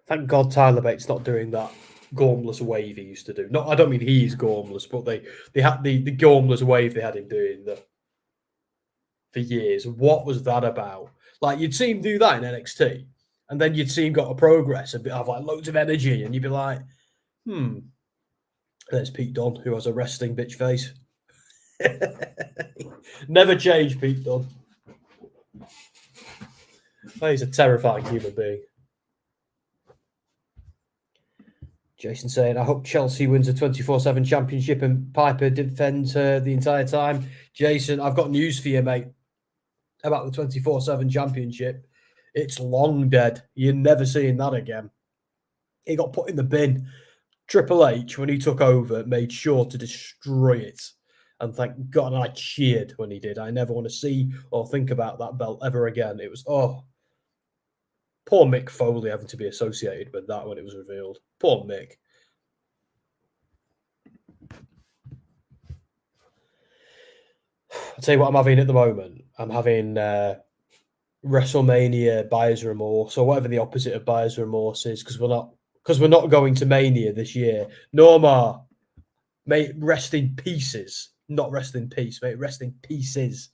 Thank God Tyler Bate's not doing that gormless wave he used to do. No, I don't mean he's gormless, but they had the gormless wave they had him doing for years. What was that about? Like, you'd see him do that in NXT, and then you'd see him got a progress, a bit of like loads of energy, and you'd be like, there's Pete Dunne, who has a resting bitch face. Never change, Pete Dunne. Oh, he's a terrifying human being. Jason saying, I hope Chelsea wins a 24/7 championship and Piper defends her the entire time. Jason, I've got news for you, mate, about the 24/7 championship. It's long dead. You're never seeing that again. It got put in the bin. Triple H, when he took over, made sure to destroy it. And thank God I cheered when he did. I never want to see or think about that belt ever again. It was, poor Mick Foley having to be associated with that when it was revealed. Poor Mick. I'll tell you what I'm having at the moment. I'm having WrestleMania Buyer's Remorse, or whatever the opposite of Buyer's Remorse is, because we're not going to Mania this year. Norma, mate, rest in pieces. Not rest in peace, mate. Rest in pieces.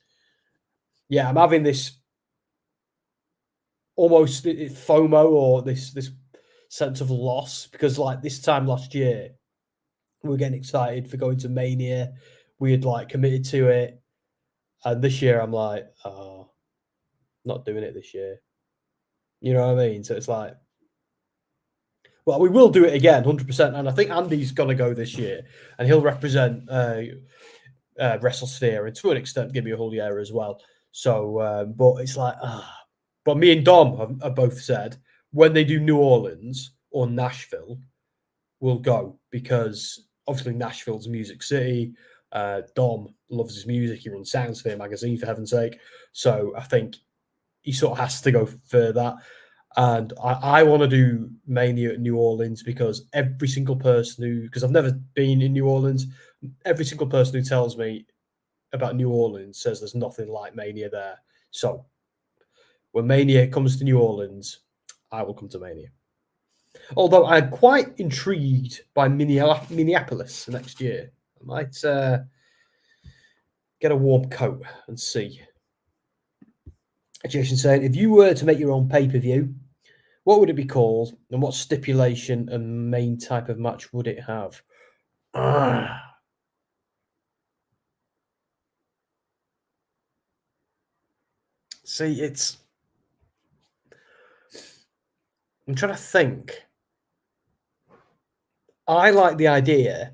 Yeah, I'm having this almost FOMO, or this sense of loss, because like this time last year, we were getting excited for going to Mania. We had like committed to it. And this year I'm like, not doing it this year. You know what I mean? So it's like, well, we will do it again, 100%. And I think Andy's going to go this year, and he'll represent WrestleSphere, and to an extent, give me a whole year as well. So, but it's like, but me and Dom have both said when they do New Orleans or Nashville, we'll go, because obviously Nashville's Music City. Dom loves his music. He runs Soundsphere magazine, for heaven's sake. So I think he sort of has to go for that. And I want to do Mania at New Orleans, because every single person because I've never been in New Orleans, every single person who tells me about New Orleans says there's nothing like Mania there. So when Mania comes to New Orleans, I will come to Mania. Although I'm quite intrigued by Minneapolis next year. I might get a warm coat and see. Jason saying, if you were to make your own pay-per-view, what would it be called, and what stipulation and main type of match would it have? See, I'm trying to think. I like the idea,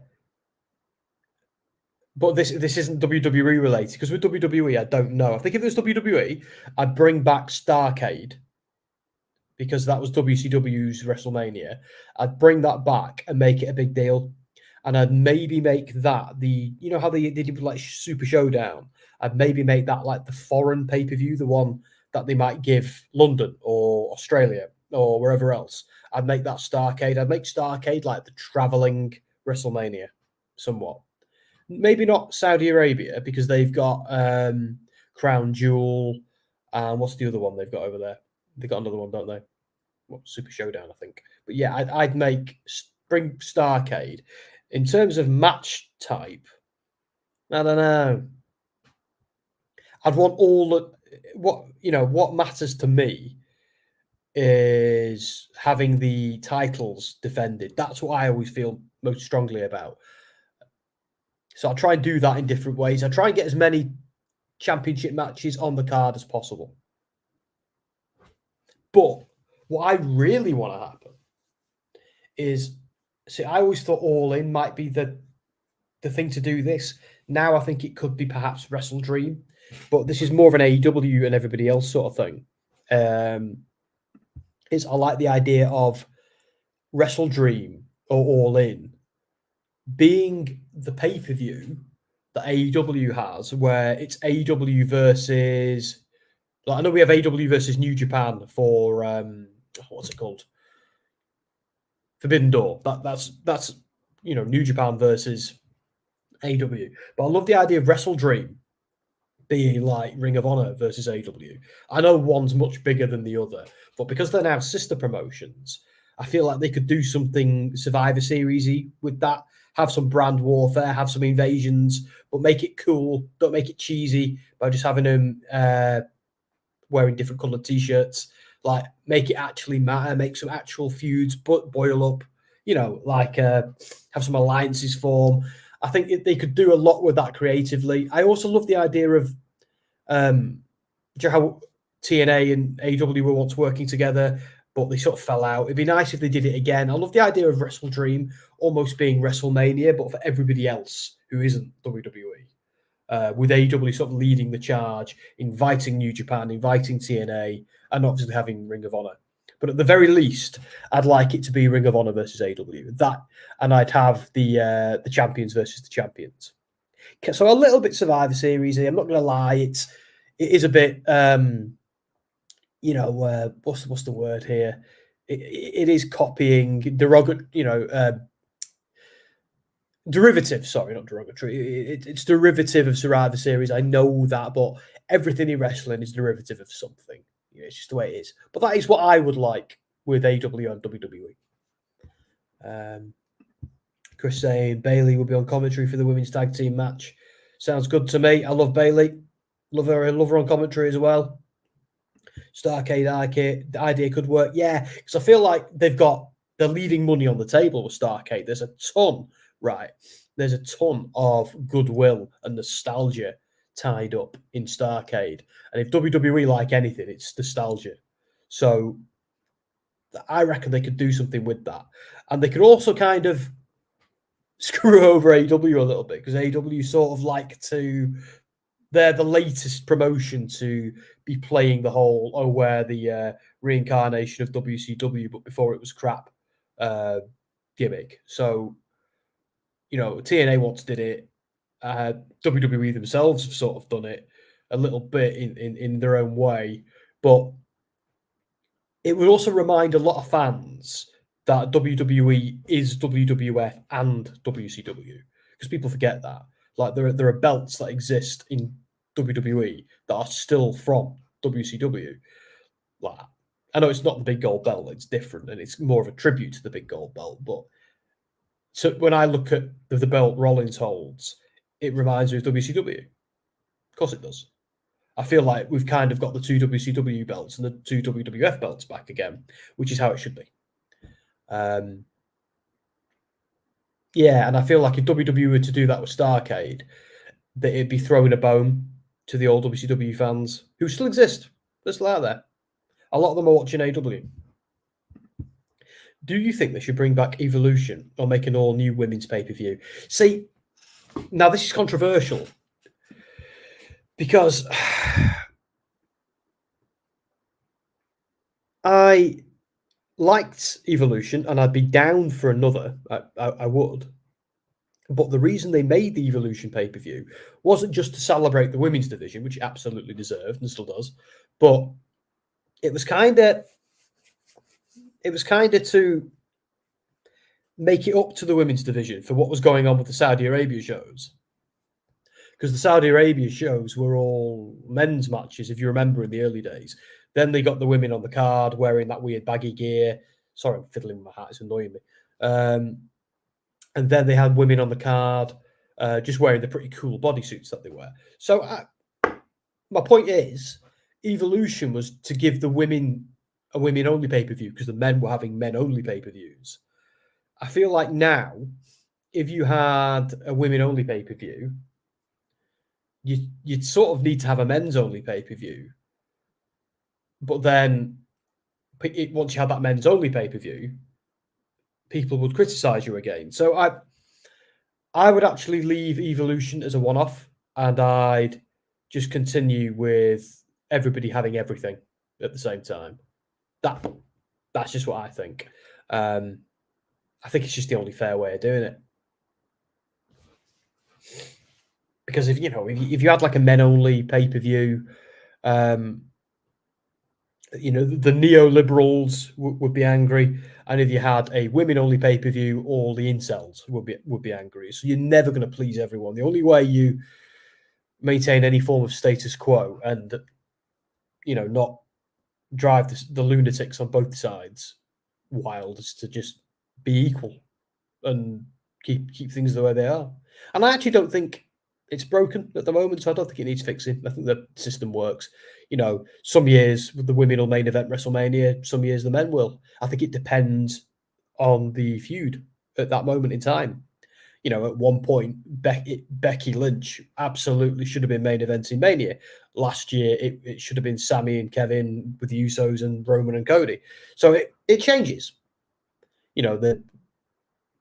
but this isn't WWE related, because with WWE, I don't know. I think if it was WWE, I'd bring back Starrcade, because that was WCW's WrestleMania. I'd bring that back and make it a big deal. And I'd maybe make that you know how they did like Super Showdown? I'd maybe make that like the foreign pay-per-view, the one that they might give London or Australia or wherever else. I'd make that Starrcade. I'd make Starrcade like the traveling WrestleMania, somewhat. Maybe not Saudi Arabia, because they've got Crown Jewel, and what's the other one they've got over there? They've got another one, don't they? Well, Super Showdown, I think. But yeah, I'd bring Starrcade. In terms of match type, I don't know. I'd want what matters to me is having the titles defended. That's what I always feel most strongly about. So I'll try and do that in different ways. I try and get as many championship matches on the card as possible. But what I really want to happen is, see, I always thought All In might be the thing to do this. Now I think it could be perhaps Wrestle Dream, but this is more of an AEW and everybody else sort of thing. I like the idea of Wrestle Dream or All In being the pay-per-view that AEW has, where it's AEW versus, like, I know we have AEW versus New Japan for what's it called? Forbidden Door. That's New Japan versus AEW. But I love the idea of Wrestle Dream being like Ring of Honor versus AEW. I know one's much bigger than the other, but because they're now sister promotions, I feel like they could do something Survivor Series-y with that. Have some brand warfare, have some invasions, but make it cool. Don't make it cheesy by just having them wearing different coloured t-shirts. Like, make it actually matter. Make some actual feuds, but boil up. Have some alliances form. I think they could do a lot with that creatively. I also love the idea of, do you know how TNA and AEW were once working together, but they sort of fell out. It'd be nice if they did it again. I love the idea of Wrestle Dream almost being WrestleMania, but for everybody else who isn't WWE. With AEW sort of leading the charge, inviting New Japan, inviting TNA, and obviously having Ring of Honor. But at the very least, I'd like it to be Ring of Honor versus AEW. That, and I'd have the champions versus the champions. So a little bit Survivor Series. I'm not going to lie, it is a bit. What's the word here? It is copying derivative. Sorry, not derogatory. It's derivative of Survivor Series. I know that, but everything in wrestling is derivative of something. It's just the way it is. But that is what I would like with AEW and WWE. Chris saying Bayley will be on commentary for the women's tag team match. Sounds good to me. I love Bayley. Love her on commentary as well. Starrcade idea could work. Yeah, because I feel like they're leaving money on the table with Starrcade. There's a ton, right? There's a ton of goodwill and nostalgia tied up in Starrcade. And if WWE like anything, it's nostalgia. So I reckon they could do something with that. And they could also kind of screw over AEW a little bit, because AEW sort of they're the latest promotion to be playing the whole, we're the reincarnation of WCW, but before it was crap gimmick. So, TNA once did it. WWE themselves have sort of done it a little bit in their own way. But it would also remind a lot of fans that WWE is WWF and WCW, because people forget that. Like, there are belts that exist in WWE that are still from WCW. Like, I know it's not the big gold belt; it's different, and it's more of a tribute to the big gold belt. But so when I look at the belt Rollins holds, it reminds me of WCW. Of course, it does. I feel like we've kind of got the 2 WCW belts and the 2 WWF belts back again, which is how it should be. Yeah, and I feel like if WWE were to do that with Starrcade, that it'd be throwing a bone to the old WCW fans who still exist. They're still out there. A lot of them are watching AW. Do you think they should bring back Evolution or make an all-new women's pay-per-view? See, now this is controversial because I liked Evolution and I'd be down for another. I would. But the reason they made the Evolution pay-per-view wasn't just to celebrate the women's division, which it absolutely deserved and still does, but it was kind of to make it up to the women's division for what was going on with the Saudi Arabia shows. Because the Saudi Arabia shows were all men's matches, if you remember in the early days. Then they got the women on the card wearing that weird baggy gear. Sorry, I'm fiddling with my hat. It's annoying me. And then they had women on the card just wearing the pretty cool bodysuits that they wear. So my point is, Evolution was to give the women a women-only pay-per-view because the men were having men-only pay-per-views. I feel like now, if you had a women-only pay-per-view, you'd sort of need to have a men's-only pay-per-view. But then, once you had that men's-only pay-per-view, people would criticize you again. So I would actually leave Evolution as a one-off, and I'd just continue with everybody having everything at the same time. That's just what I think. I think it's just the only fair way of doing it. Because if you had like a men-only pay-per-view, the neoliberals would be angry, and if you had a women-only pay-per-view, all the incels would be angry. So you're never going to please everyone. The only way you maintain any form of status quo and not drive the lunatics on both sides wild is to just be equal and keep things the way they are. And I actually don't think it's broken at the moment, so I don't think it needs fixing. I think the system works. Some years the women will main event WrestleMania, some years the men will. I think it depends on the feud at that moment in time. At one point, Becky Lynch absolutely should have been main eventing Mania. Last year, it should have been Sami and Kevin with the Usos and Roman and Cody. So it changes. The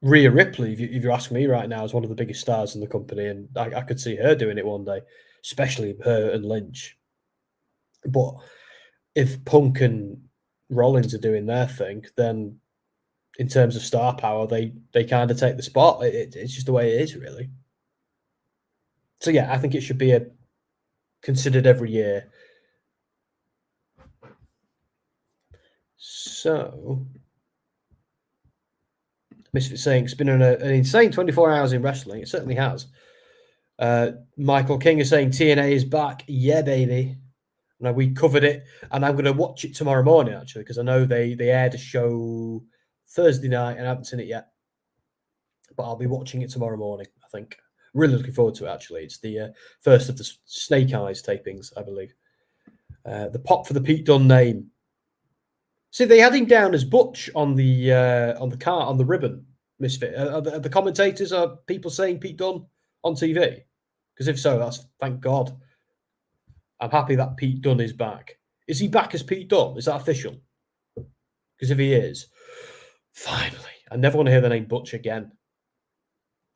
Rhea Ripley, if you ask me right now, is one of the biggest stars in the company, and I could see her doing it one day, especially her and Lynch. But if Punk and Rollins are doing their thing, then in terms of star power, they kind of take the spot. It's just the way it is, really. So yeah, I think it should be considered every year. So Misfit saying it's been an insane 24 hours in wrestling. It certainly has. Michael King is saying TNA is back. Yeah, baby. Now we covered it, and I'm going to watch it tomorrow morning actually because I know they aired a show Thursday night and I haven't seen it yet, but I'll be watching it tomorrow morning. I think really looking forward to it. Actually, it's the first of the Snake Eyes tapings, I believe. The pop for the Pete Dunne name. See, they had him down as Butch on the car on the ribbon. Misfit. Are the commentators are people saying Pete Dunne on TV? Because if so, that's thank God. I'm happy that Pete Dunne is back. Is he back as Pete Dunne? Is that official? Because if he is, finally, I never want to hear the name Butch again.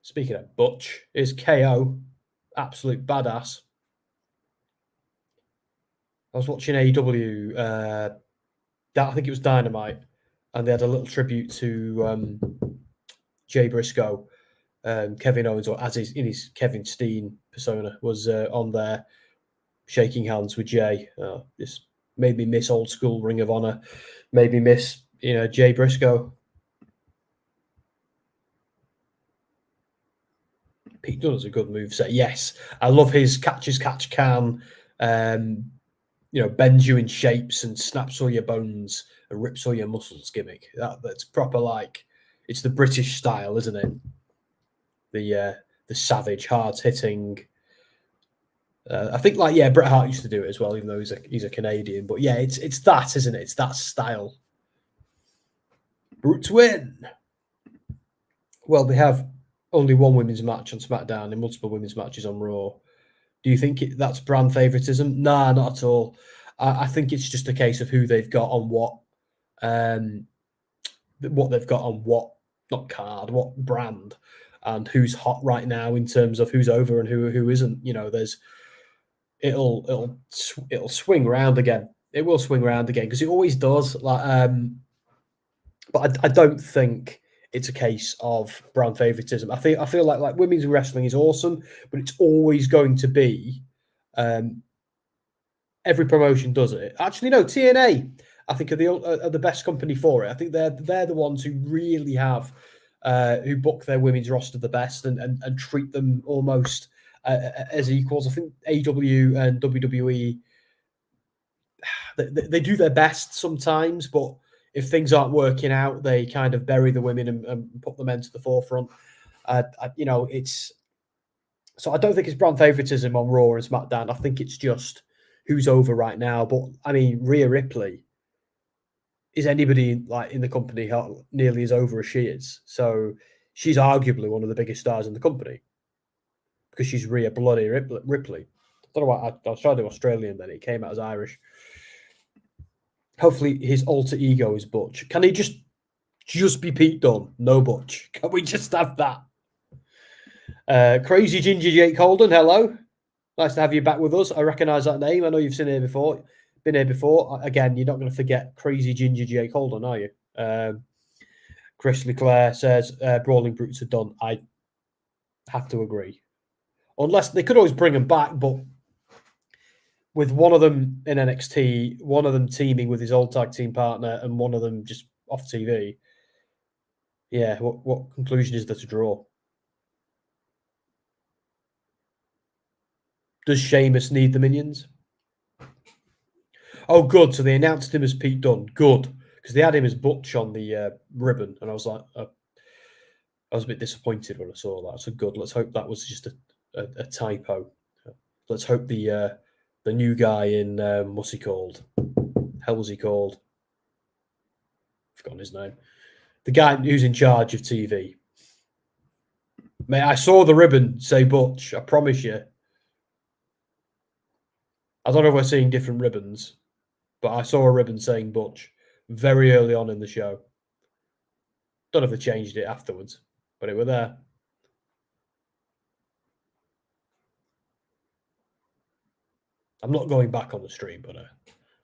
Speaking of Butch, is KO, absolute badass. I was watching AEW, I think it was Dynamite, and they had a little tribute to Jay Briscoe. Kevin Owens, or as in his Kevin Steen persona, was on there shaking hands with Jay. This made me miss old school Ring of Honor, made me miss Jay Briscoe. Pete Dunne is a good moveset. Yes, I love his catch can. Bends you in shapes and snaps all your bones and rips all your muscles gimmick. That's proper, like, it's the British style, isn't it? The savage, hard hitting, I think, like, yeah, Bret Hart used to do it as well, even though he's a Canadian. But yeah, it's that, isn't it? It's that style. Brutes win. Well, they have only one women's match on SmackDown and multiple women's matches on Raw. Do you think that's brand favoritism? Nah, not at all. I think it's just a case of who they've got on what they've got on what brand, and who's hot right now in terms of who's over and who isn't. You know, it'll swing around again. It will swing around again because it always does. Like, but I don't think it's a case of brand favoritism. I feel like women's wrestling is awesome, but it's always going to be. Every promotion does it. Actually, no, TNA, I think, are the best company for it. I think they're the ones who really have who book their women's roster the best and treat them almost as equals. I think AEW and WWE, they do their best sometimes, but if things aren't working out, they kind of bury the women and put the men to the forefront. It's so I don't think it's brand favoritism on Raw and SmackDown. I think it's just who's over right now. But I mean, Rhea Ripley, is anybody like in the company nearly as over as she is? So she's arguably one of the biggest stars in the company because she's Rhea bloody Ripley. I don't know why I was trying to do Australian then. It came out as Irish. Hopefully his alter ego is Butch. Can he just be Pete Dunne? No Butch. Can we just have that? Crazy Ginger Jake Holden, hello. Nice to have you back with us. I recognise that name. I know you've been here before. Again, you're not going to forget Crazy Ginger Jake Holden, are you? Chris Leclerc says Brawling Brutes are done. I have to agree. Unless they could always bring them back, but with one of them in NXT, one of them teaming with his old tag team partner, and one of them just off TV. Yeah, what conclusion is there to draw? Does Sheamus need the minions? Oh, good. So they announced him as Pete Dunne. Good. Because they had him as Butch on the ribbon. And I was like, I was a bit disappointed when I saw that. So good. Let's hope that was just a typo. Let's hope the new guy in, what's he called? Hell was he called? I've forgotten his name. The guy who's in charge of TV. Mate, I saw the ribbon say Butch. I promise you. I don't know if we're seeing different ribbons, but I saw a ribbon saying Butch very early on in the show. Don't know if they changed it afterwards, but it were there. I'm not going back on the stream, but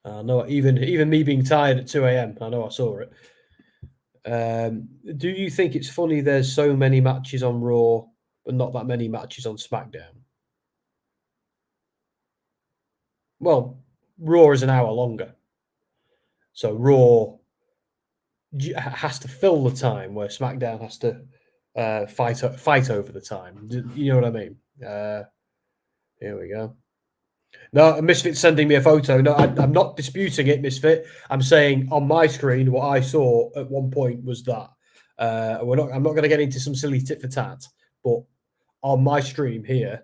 I know even me being tired at 2 a.m., I know I saw it. Do you think it's funny there's so many matches on Raw, but not that many matches on SmackDown? Well, Raw is an hour longer. So Raw has to fill the time where SmackDown has to fight over the time. You know what I mean? Here we go. No, Misfit's sending me a photo. No, I'm not disputing it, Misfit. I'm saying on my screen what I saw at one point was that. I'm not going to get into some silly tit for tat, but on my stream here,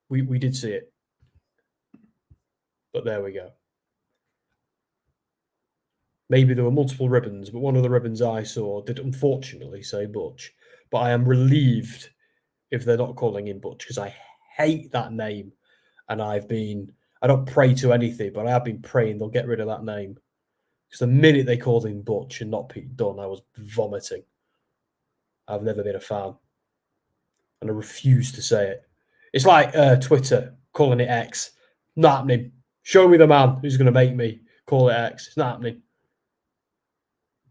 we did see it. But there we go. Maybe there were multiple ribbons, but one of the ribbons I saw did unfortunately say Butch. But I am relieved if they're not calling him Butch because I hate that name. And I don't pray to anything, but I have been praying they'll get rid of that name. Because the minute they called him Butch and not Pete Dunne, I was vomiting. I've never been a fan. And I refuse to say it. It's like Twitter calling it X. Not happening. Show me the man who's going to make me call it X. It's not happening.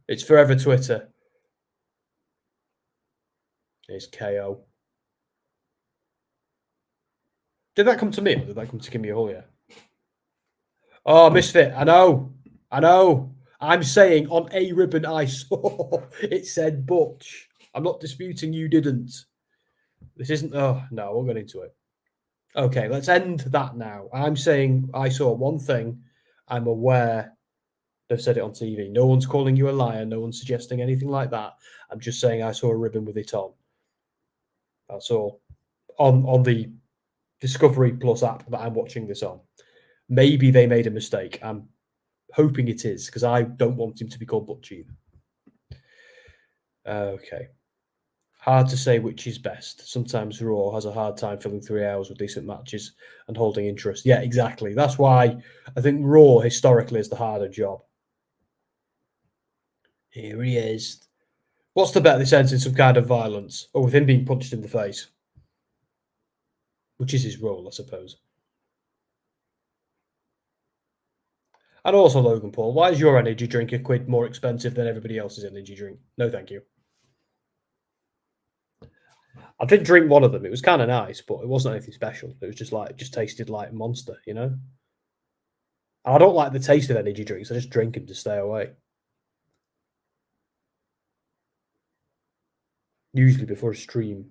It's forever Twitter. It's KO. Did that come to me or did that come to Gimme a Hole? Yeah. Oh, Misfit. I know. I'm saying on a ribbon I saw, it said Butch. I'm not disputing you didn't. This isn't... Oh, no, we'll get into it. Okay, let's end that now. I'm saying I saw one thing. I'm aware they've said it on TV. No one's calling you a liar. No one's suggesting anything like that. I'm just saying I saw a ribbon with it on. That's all. On the Discovery Plus app that I'm watching this on. Maybe they made a mistake. I'm hoping it is, because I don't want him to be called Butch either. Okay. Hard to say which is best. Sometimes Raw has a hard time filling 3 hours with decent matches and holding interest. Yeah, exactly. That's why I think Raw historically is the harder job. Here he is. What's the bet this ends in some kind of violence, or with him being punched in the face? Which is his role, I suppose. And also, Logan Paul, why is your energy drink a quid more expensive than everybody else's energy drink? No, thank you. I did drink one of them. It was kind of nice, but it wasn't anything special. It was just tasted like Monster, you know? And I don't like the taste of energy drinks. I just drink them to stay away. Usually before a stream.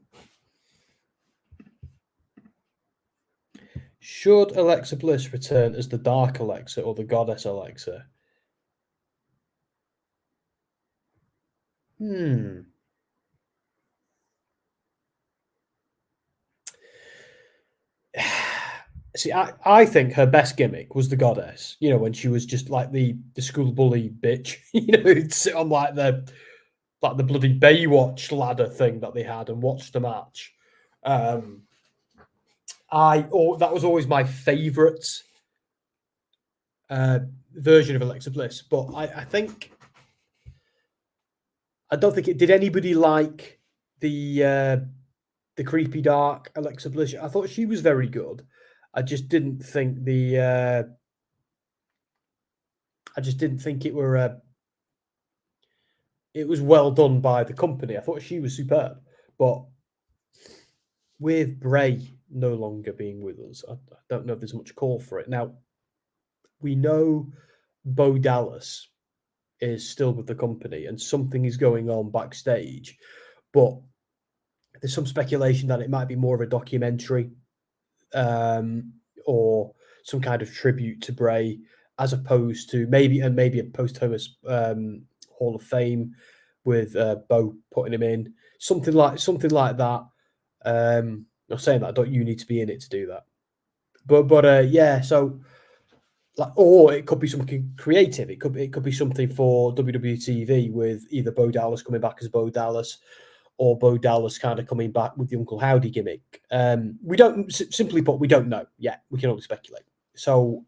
Should Alexa Bliss return as the Dark Alexa or the Goddess Alexa? See, I think her best gimmick was the Goddess. You know, when she was just like the school bully bitch. You know, who'd sit on like the bloody Baywatch ladder thing that they had and watch the match. That was always my favourite version of Alexa Bliss. But I don't think it did. Anybody like the creepy dark Alexa Bliss? I thought she was very good. I just didn't think it was well done by the company. I thought she was superb, but with Bray no longer being with us, I don't know if there's much call for it. Now, we know Bo Dallas is still with the company and something is going on backstage, but there's some speculation that it might be more of a documentary or some kind of tribute to Bray, as opposed to maybe a posthumous Hall of Fame with Bo putting him in, something like that. Not saying that you need to be in it to do that, but yeah. So, or it could be something creative. It could be something for WWE TV with either Bo Dallas coming back as Bo Dallas, or Bo Dallas kind of coming back with the Uncle Howdy gimmick. We don't, simply put, we don't know yet. We can only speculate. So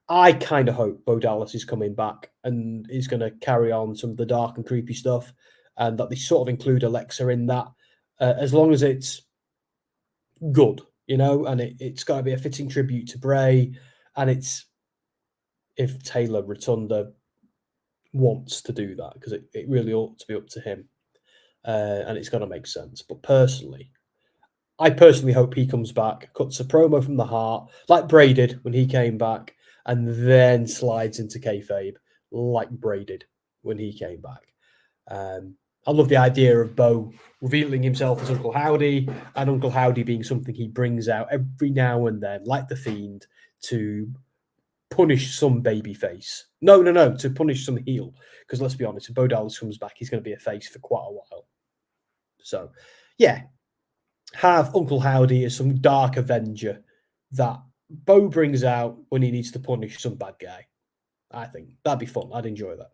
I kind of hope Bo Dallas is coming back and is going to carry on some of the dark and creepy stuff, and that they sort of include Alexa in that, as long as it's good, you know, and it's got to be a fitting tribute to Bray, and it's, if Taylor Rotunda wants to do that, because it really ought to be up to him. And it's got to make sense. But I personally hope he comes back, cuts a promo from the heart, like Bray did when he came back, and then slides into kayfabe, like Bray did when he came back. I love the idea of Bo revealing himself as Uncle Howdy, and Uncle Howdy being something he brings out every now and then, like the Fiend, to punish some baby face. No, to punish some heel. Because let's be honest, if Bo Dallas comes back, he's going to be a face for quite a while. So, yeah, have Uncle Howdy as some dark Avenger that Bo brings out when he needs to punish some bad guy. I think that'd be fun. I'd enjoy that.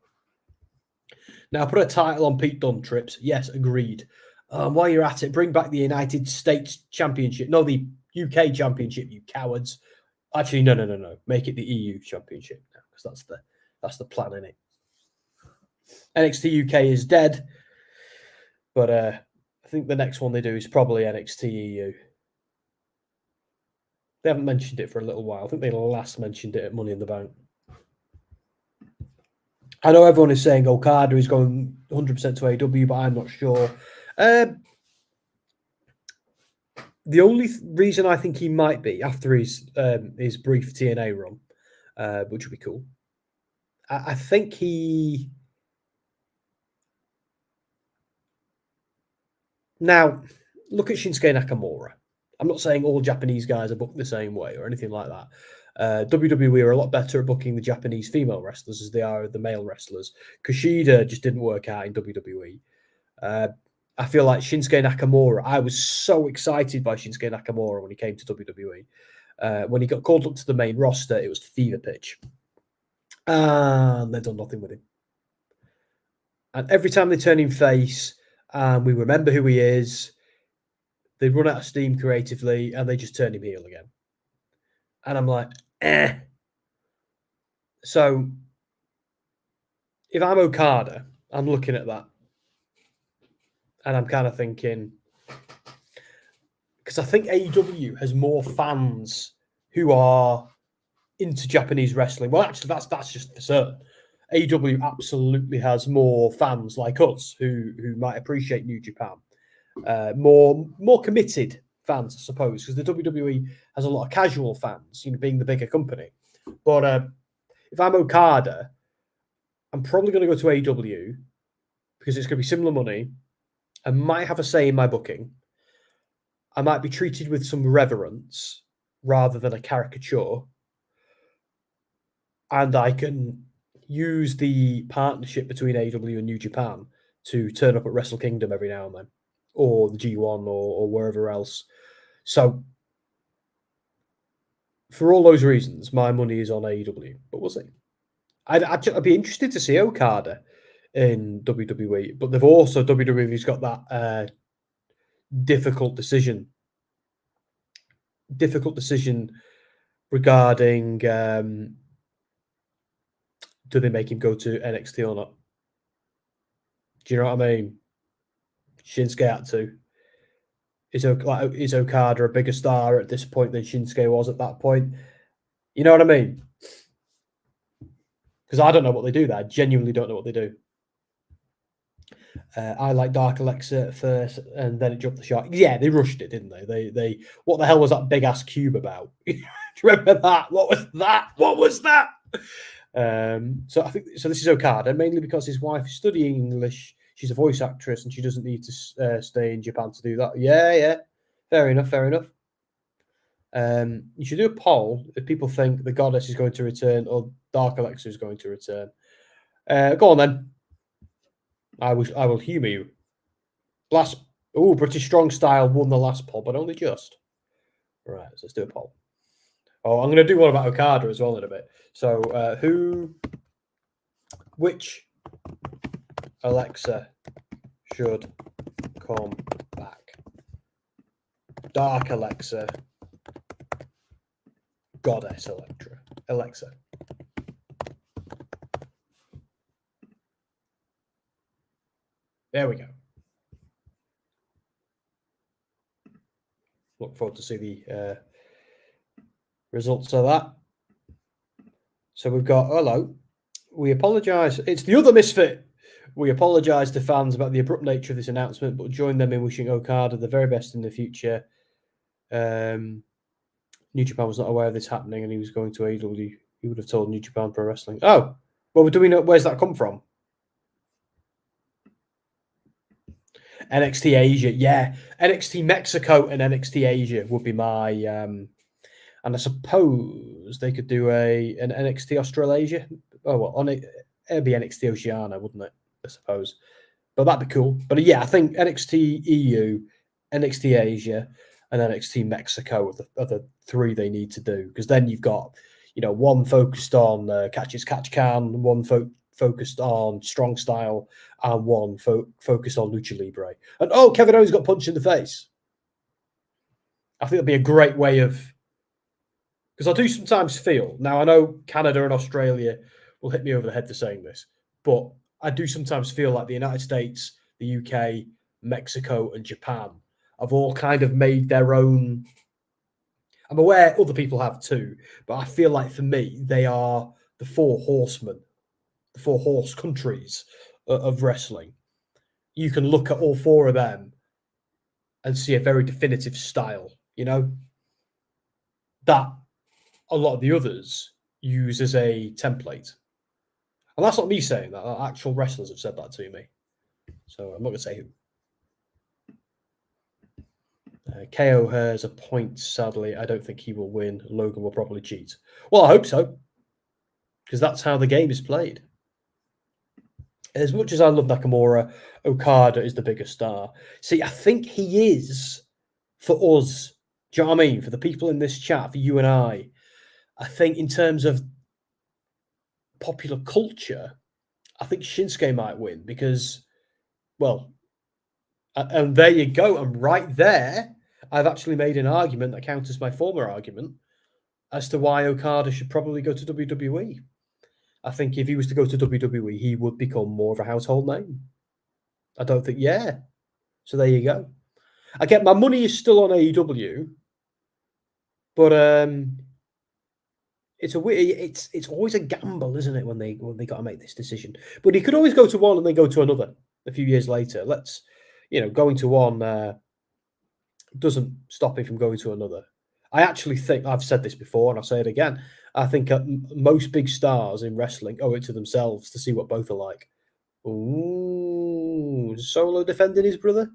Now, put a title on Pete Dunne trips. Yes, agreed. While you're at it, bring back the United States Championship. No, the UK Championship, you cowards. Actually, no. Make it the EU Championship now, because that's the plan, in it. NXT UK is dead, but I think the next one they do is probably NXT EU. They haven't mentioned it for a little while. I think they last mentioned it at Money in the Bank. I know everyone is saying Okada is going 100% to AEW, but I'm not sure. The only reason I think he might be, after his brief TNA run, which would be cool, I think he... Now, look at Shinsuke Nakamura. I'm not saying all Japanese guys are booked the same way or anything like that. WWE are a lot better at booking the Japanese female wrestlers as they are the male wrestlers. Kushida just didn't work out in WWE. I feel like Shinsuke Nakamura, I was so excited by Shinsuke Nakamura when he came to WWE. When he got called up to the main roster, it was fever pitch. And they've done nothing with him. And every time they turn him face and we remember who he is, they run out of steam creatively and they just turn him heel again. And I'm like, eh. So if I'm Okada, I'm looking at that. And I'm kind of thinking, because I think AEW has more fans who are into Japanese wrestling. Well, actually, that's just for certain. AEW absolutely has more fans like us who might appreciate New Japan. More committed fans, I suppose, because the WWE has a lot of casual fans, being the bigger company. But if I'm Okada, I'm probably going to go to AEW because it's going to be similar money. I might have a say in my booking. I might be treated with some reverence rather than a caricature. And I can use the partnership between AEW and New Japan to turn up at Wrestle Kingdom every now and then, or the G1 or wherever else. So for all those reasons, my money is on AEW, but we'll see. I'd be interested to see Okada in WWE, but they've also, WWE's got that difficult decision regarding do they make him go to NXT or not? Do you know what I mean? Shinsuke had to. Is Okada a bigger star at this point than Shinsuke was at that point? You know what I mean? Because I don't know what they do there. I genuinely don't know what they do. I like Dark Alexa at first, and then it jumped the shark. Yeah, they rushed it, didn't they? They what the hell was that big ass cube about? Do you remember that? What was that? What was that? So I think so. This is Okada mainly because his wife is studying English. She's a voice actress, and she doesn't need to stay in Japan to do that. Yeah. Fair enough. You should do a poll if people think the Goddess is going to return or Dark Alexa is going to return. Go on then. I will humour you. British Strong Style won the last poll, but only just. Right, so let's do a poll. Oh, I'm going to do one about Okada as well in a bit. So, which Alexa should come back? Dark Alexa, Goddess Alexa. There we go. Look forward to see the results of that. So we've got, hello. We apologise. It's the other misfit. We apologise to fans about the abrupt nature of this announcement, but join them in wishing Okada the very best in the future. New Japan was not aware of this happening and he was going to AEW. He would have told New Japan Pro Wrestling. Oh, well, do we know where's that come from? NXT Asia, yeah. NXT Mexico and NXT Asia would be my... and I suppose they could do an NXT Australasia. Oh, well, it'd be NXT Oceania, wouldn't it? I suppose. But that'd be cool. But yeah, I think NXT EU, NXT Asia, and NXT Mexico are the three they need to do. Because then you've got, one focused on Catch Can, one focused on Strong Style, and one focused on Lucha Libre. And Kevin Owens got punched in the face. I think that'd be a great way of... Because I do sometimes feel, now I know Canada and Australia will hit me over the head for saying this, but I do sometimes feel like the United States, the UK, Mexico, and Japan have all kind of made their own... I'm aware other people have too, but I feel like for me, they are the four horsemen, the four horse countries of wrestling. You can look at all four of them and see a very definitive style, that a lot of the others use as a template. And that's not me saying that. Actual wrestlers have said that to me. So I'm not going to say who. KO has a point, sadly. I don't think he will win. Logan will probably cheat. Well, I hope so. Because that's how the game is played. As much as I love Nakamura, Okada is the bigger star. See, I think he is for us. Do you know what I mean? For the people in this chat, for you and I think in terms of popular culture, I think Shinsuke might win because, well, and there you go. And right there, I've actually made an argument that counters my former argument as to why Okada should probably go to WWE. I think if he was to go to WWE, he would become more of a household name. I don't think, yeah. So there you go. I get my money is still on AEW, but it's always a gamble, isn't it, when they got to make this decision. But he could always go to one and then go to another a few years later. Going to one doesn't stop him from going to another. I actually think, I've said this before and I'll say it again, I think most big stars in wrestling owe it to themselves to see what both are like. Ooh, Solo defending his brother?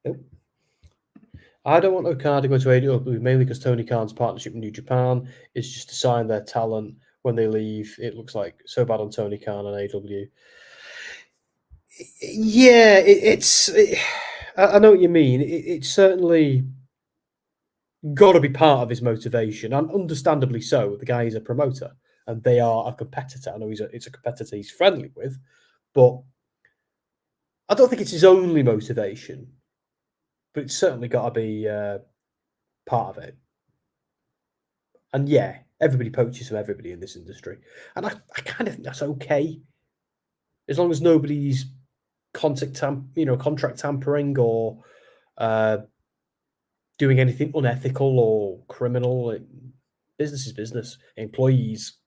Nope. I don't want Okada to go to AEW mainly because Tony Khan's partnership with New Japan is just to sign their talent when they leave. It looks like so bad on Tony Khan and AEW. Yeah, I know what you mean. It's certainly got to be part of his motivation, and understandably so. The guy is a promoter, and they are a competitor. I know it's a competitor he's friendly with, but I don't think it's his only motivation. But it's certainly got to be part of it. And yeah, everybody poaches from everybody in this industry, and I kind of think that's okay, as long as nobody's contract tampering or doing anything unethical or criminal. Business is business. Employees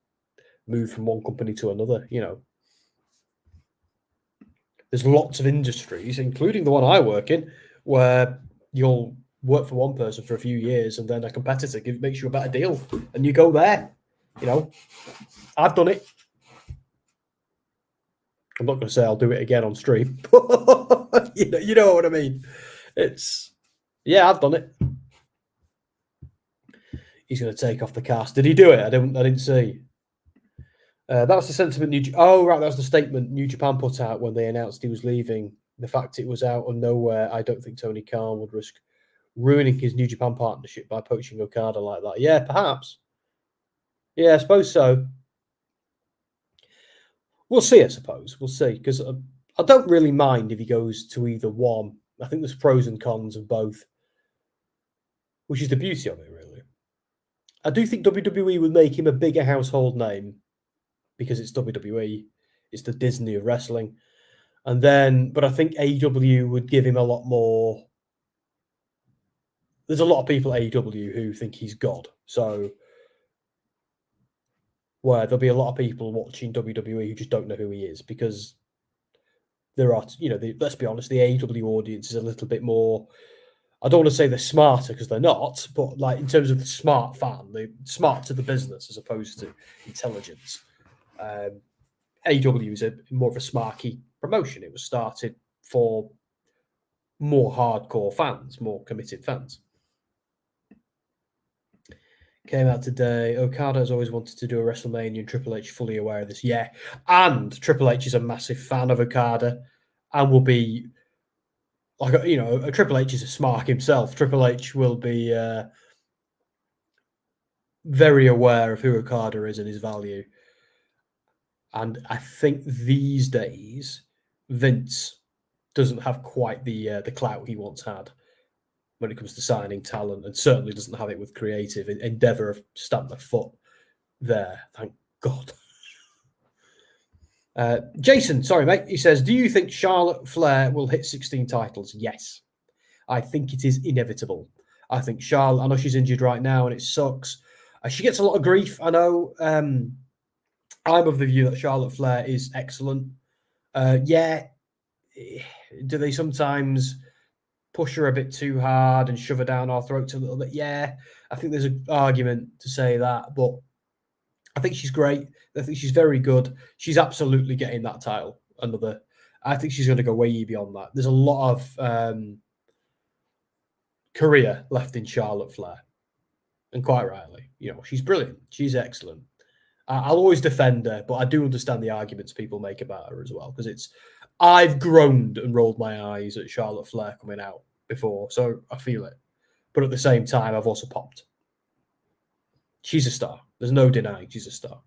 move from one company to another. There's lots of industries, including the one I work in, where you'll work for one person for a few years and then a competitor makes you a better deal and you go there. I've done it. I'm not going to say I'll do it again on stream, but you know what I mean. I've done it. He's going to take off the cast. Did he do it? I didn't see. That was the sentiment. That was the statement New Japan put out when they announced he was leaving. The fact it was out of nowhere, I don't think Tony Khan would risk ruining his New Japan partnership by poaching Okada like that. Yeah, perhaps. Yeah, I suppose so. We'll see, I suppose. We'll see, because I don't really mind if he goes to either one. I think there's pros and cons of both, which is the beauty of it, really. I do think WWE would make him a bigger household name because it's WWE. It's the Disney of wrestling. But I think AEW would give him a lot more. There's a lot of people at AEW who think he's God. So where there'll be a lot of people watching WWE who just don't know who he is because there are, let's be honest, the AEW audience is a little bit more. I don't want to say they're smarter because they're not, but like in terms of the smart fan, they're smart to the business as opposed to intelligence. AEW is more of a smarky promotion. It was started for more hardcore fans, more committed fans. Came out today. Okada has always wanted to do a WrestleMania, and Triple H fully aware of this. Yeah, and Triple H is a massive fan of Okada, and will be Triple H is a smart himself. Triple H will be very aware of who Okada is and his value. And I think these days, Vince doesn't have quite the clout he once had when it comes to signing talent, and certainly doesn't have it with creative. Endeavor have stamped their foot there. Thank God. Jason, sorry, mate. He says, do you think Charlotte Flair will hit 16 titles? Yes. I think it is inevitable. I think Charlotte, I know she's injured right now and it sucks. She gets a lot of grief. I know. I'm of the view that Charlotte Flair is excellent. Do they sometimes push her a bit too hard and shove her down our throats a little bit? Yeah, I think there's an argument to say that, but I think she's great. I think she's very good. She's absolutely getting that title. I think she's going to go way beyond that. There's a lot of career left in Charlotte Flair, and quite rightly. She's brilliant. She's excellent. I'll always defend her, but I do understand the arguments people make about her as well, because I've groaned and rolled my eyes at Charlotte Flair coming out before, so I feel it. But at the same time, I've also popped. She's a star. There's no denying she's a star.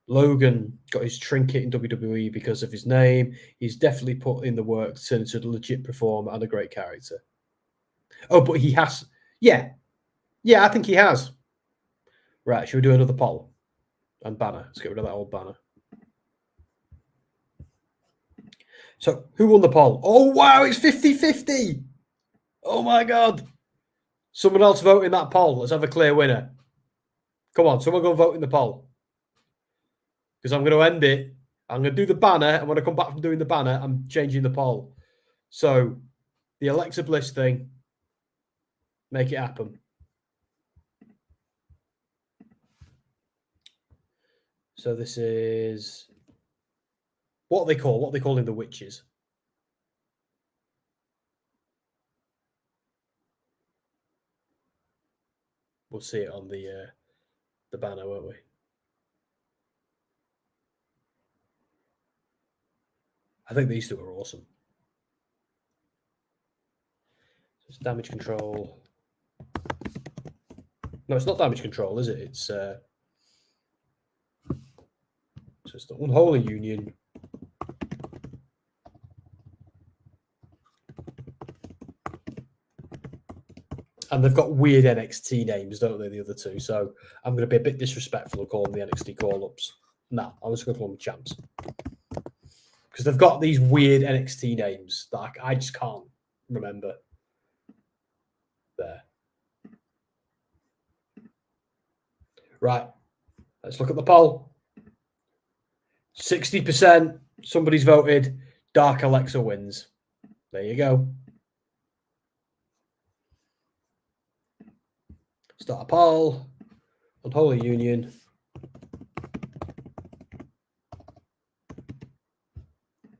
Logan got his trinket in WWE because of his name. He's definitely put in the work to turn into a legit performer and a great character. Oh, but he has. Yeah. Yeah, I think he has. Right, should we do another poll? And banner. Let's get rid of that old banner. So, who won the poll? Oh, wow, it's 50-50. Oh, my God. Someone else vote in that poll. Let's have a clear winner. Come on, someone go and vote in the poll. Because I'm going to end it. I'm going to do the banner. And when I come back from doing the banner, I'm changing the poll. So, the Alexa Bliss thing, make it happen. So, this is... What are they calling the witches? We'll see it on the banner, won't we? I think these two are awesome. So it's damage control. No, it's not damage control, is it? It's so it's the Unholy Union. And they've got weird NXT names, don't they, the other two? So I'm going to be a bit disrespectful and call them the NXT call-ups. No, I'm just going to call them champs. Because they've got these weird NXT names that I just can't remember. There. Right. Let's look at the poll. 60%. Somebody's voted. Dark Alexa wins. There you go. Start a poll. Unholy Union.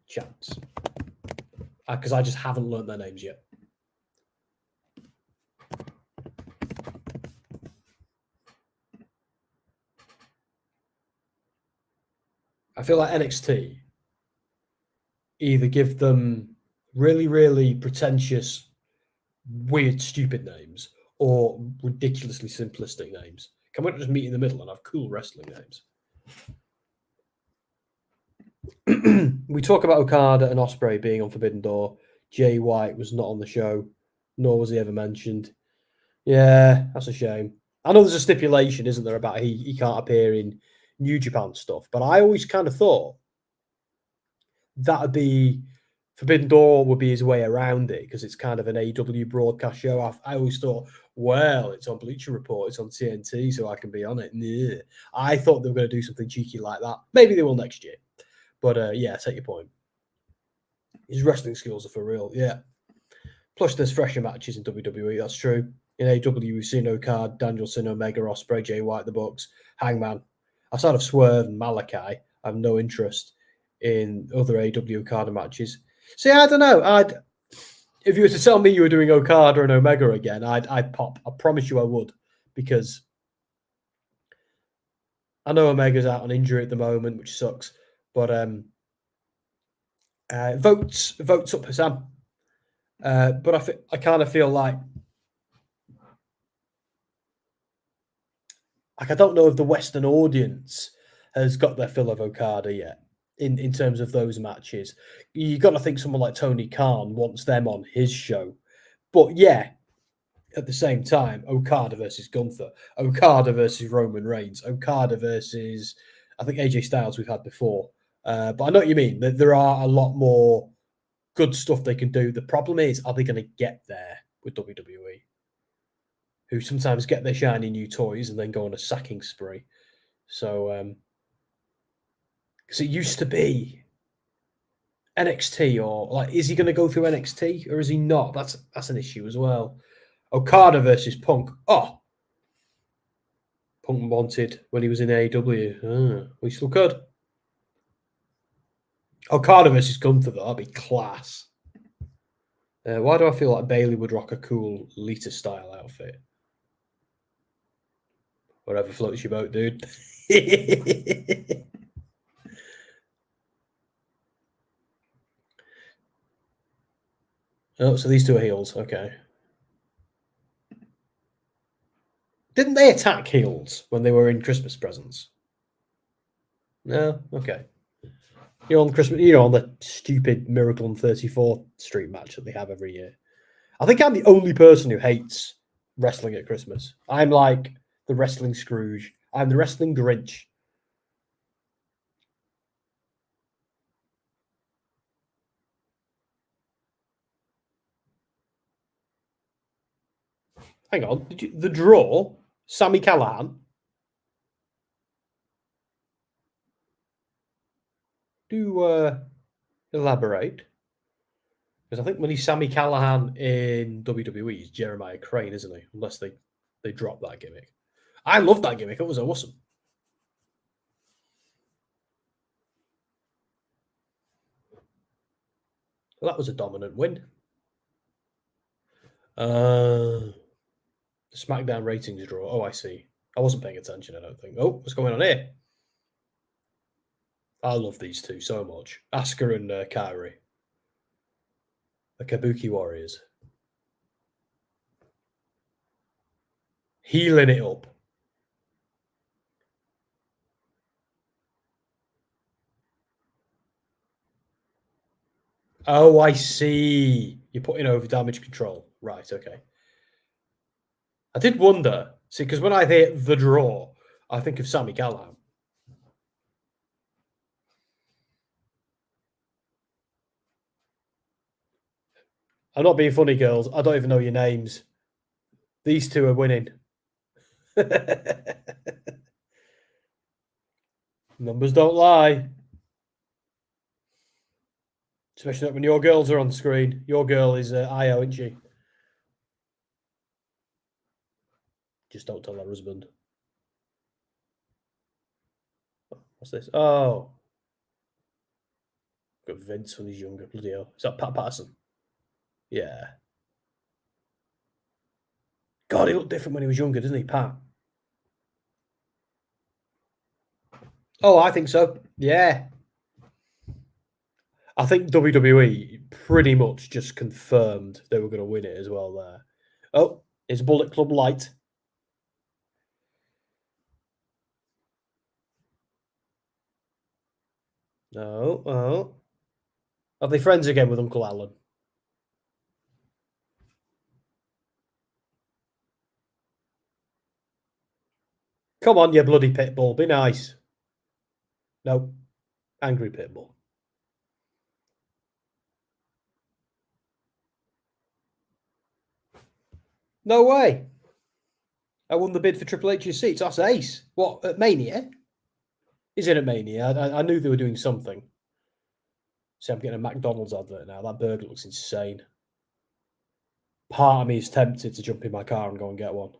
Chance. Because I just haven't learned their names yet. I feel like NXT either give them really, really pretentious, weird, stupid names or ridiculously simplistic names. Can we not just meet in the middle and have cool wrestling names? We talk about Okada and Ospreay being on Forbidden Door. Jay White was not on the show, nor was he ever mentioned. Yeah, that's a shame. I know there's a stipulation, isn't there, about he can't appear in New Japan stuff, but I always kind of thought that would be Forbidden Door would be his way around it because it's kind of an AEW broadcast show. I always thought, well, it's on Bleacher Report, it's on TNT, so I can be on it. Nah. I thought they were going to do something cheeky like that. Maybe they will next year. But yeah, take your point. His wrestling skills are for real, yeah. Plus, there's fresher matches in WWE, that's true. In AEW, we've seen Okada, Danielson, Omega, Ospreay, Jay White, the Bucks, Hangman. Outside of Swerve and Malachi, I have no interest in other AEW Okada matches. See, I don't know. If you were to tell me you were doing Okada and Omega again, I'd pop. I promise you I would. Because I know Omega's out on injury at the moment, which sucks. But votes up for Sam. But I kind of feel like I don't know if the Western audience has got their fill of Okada yet in terms of those matches. You got to think someone like Tony Khan wants them on his show. But yeah, at the same time, Okada versus Gunther, Okada versus Roman Reigns, Okada versus, I think, AJ Styles we've had before. But I know what you mean. There are a lot more good stuff they can do. The problem is, are they going to get there with WWE? Who sometimes get their shiny new toys and then go on a sacking spree. So, because it used to be NXT, or like, is he going to go through NXT or is he not? That's an issue as well. Okada versus Punk. Oh, Punk wanted when he was in AEW. We still could. Okada versus Gunther, though, that'd be class. Why do I feel like Bayley would rock a cool Lita style outfit? Whatever floats your boat, dude. Oh, so these two are heels. Okay. Didn't they attack heels when they were in Christmas presents? No? Okay. You're on Christmas, on the stupid Miracle on 34th Street match that they have every year. I think I'm the only person who hates wrestling at Christmas. I'm like the wrestling Scrooge. I'm the wrestling Grinch. Hang on. The draw? Sami Callihan? Do elaborate. Because I think when he's Sami Callihan in WWE, he's Jeremiah Crane, isn't he? Unless they drop that gimmick. I love that gimmick. It was awesome. Well, that was a dominant win. SmackDown ratings draw. Oh, I see. I wasn't paying attention, I don't think. Oh, what's going on here? I love these two so much. Asuka and Kairi. The Kabuki Warriors. Healing it up. Oh, I see. You're putting over damage control. Right, okay. I did wonder. See, because when I hear the draw, I think of Sami Callihan. I'm not being funny, girls. I don't even know your names. These two are winning. Numbers don't lie. Especially when your girls are on screen. Your girl is Io, isn't she? Just don't tell her husband. What's this? Oh. Got Vince when he's younger. Bloody hell. Is that Pat Patterson? Yeah. God, he looked different when he was younger, doesn't he, Pat? Oh, I think so. Yeah. I think WWE pretty much just confirmed they were going to win it as well there. Oh, it's Bullet Club Light. No. Oh. Are they friends again with Uncle Alan? Come on, you bloody pitbull. Be nice. No. Angry pitbull. No way. I won the bid for Triple H's seats. That's ace. What, at Mania? Is it at Mania? I knew they were doing something. See, I'm getting a McDonald's advert now. That burger looks insane. Part of me is tempted to jump in my car and go and get one.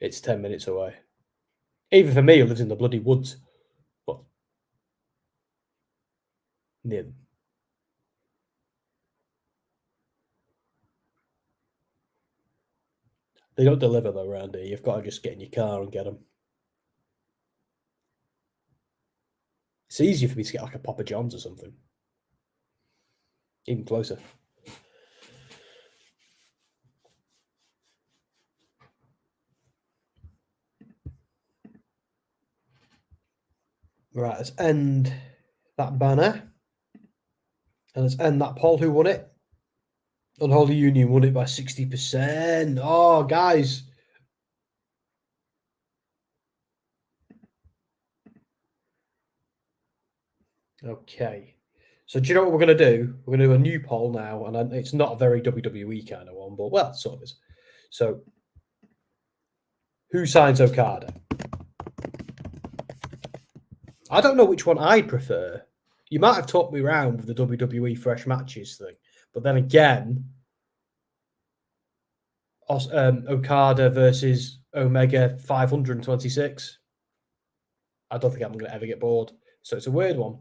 It's 10 minutes away. Even for me, who lives in the bloody woods. But near them. They don't deliver though around here. You've got to just get in your car and get them. It's easier for me to get like a Papa John's or something. Even closer. Right, let's end that banner. And let's end that poll. Who won it? Unholy Union won it by 60%. Oh, guys. Okay. So do you know what we're going to do? We're going to do a new poll now. And it's not a very WWE kind of one, but well, sort of is. So who signs Okada? I don't know which one I prefer. You might have talked me around with the WWE Fresh Matches thing. But then again, Okada versus Omega 526. I don't think I'm going to ever get bored. So it's a weird one.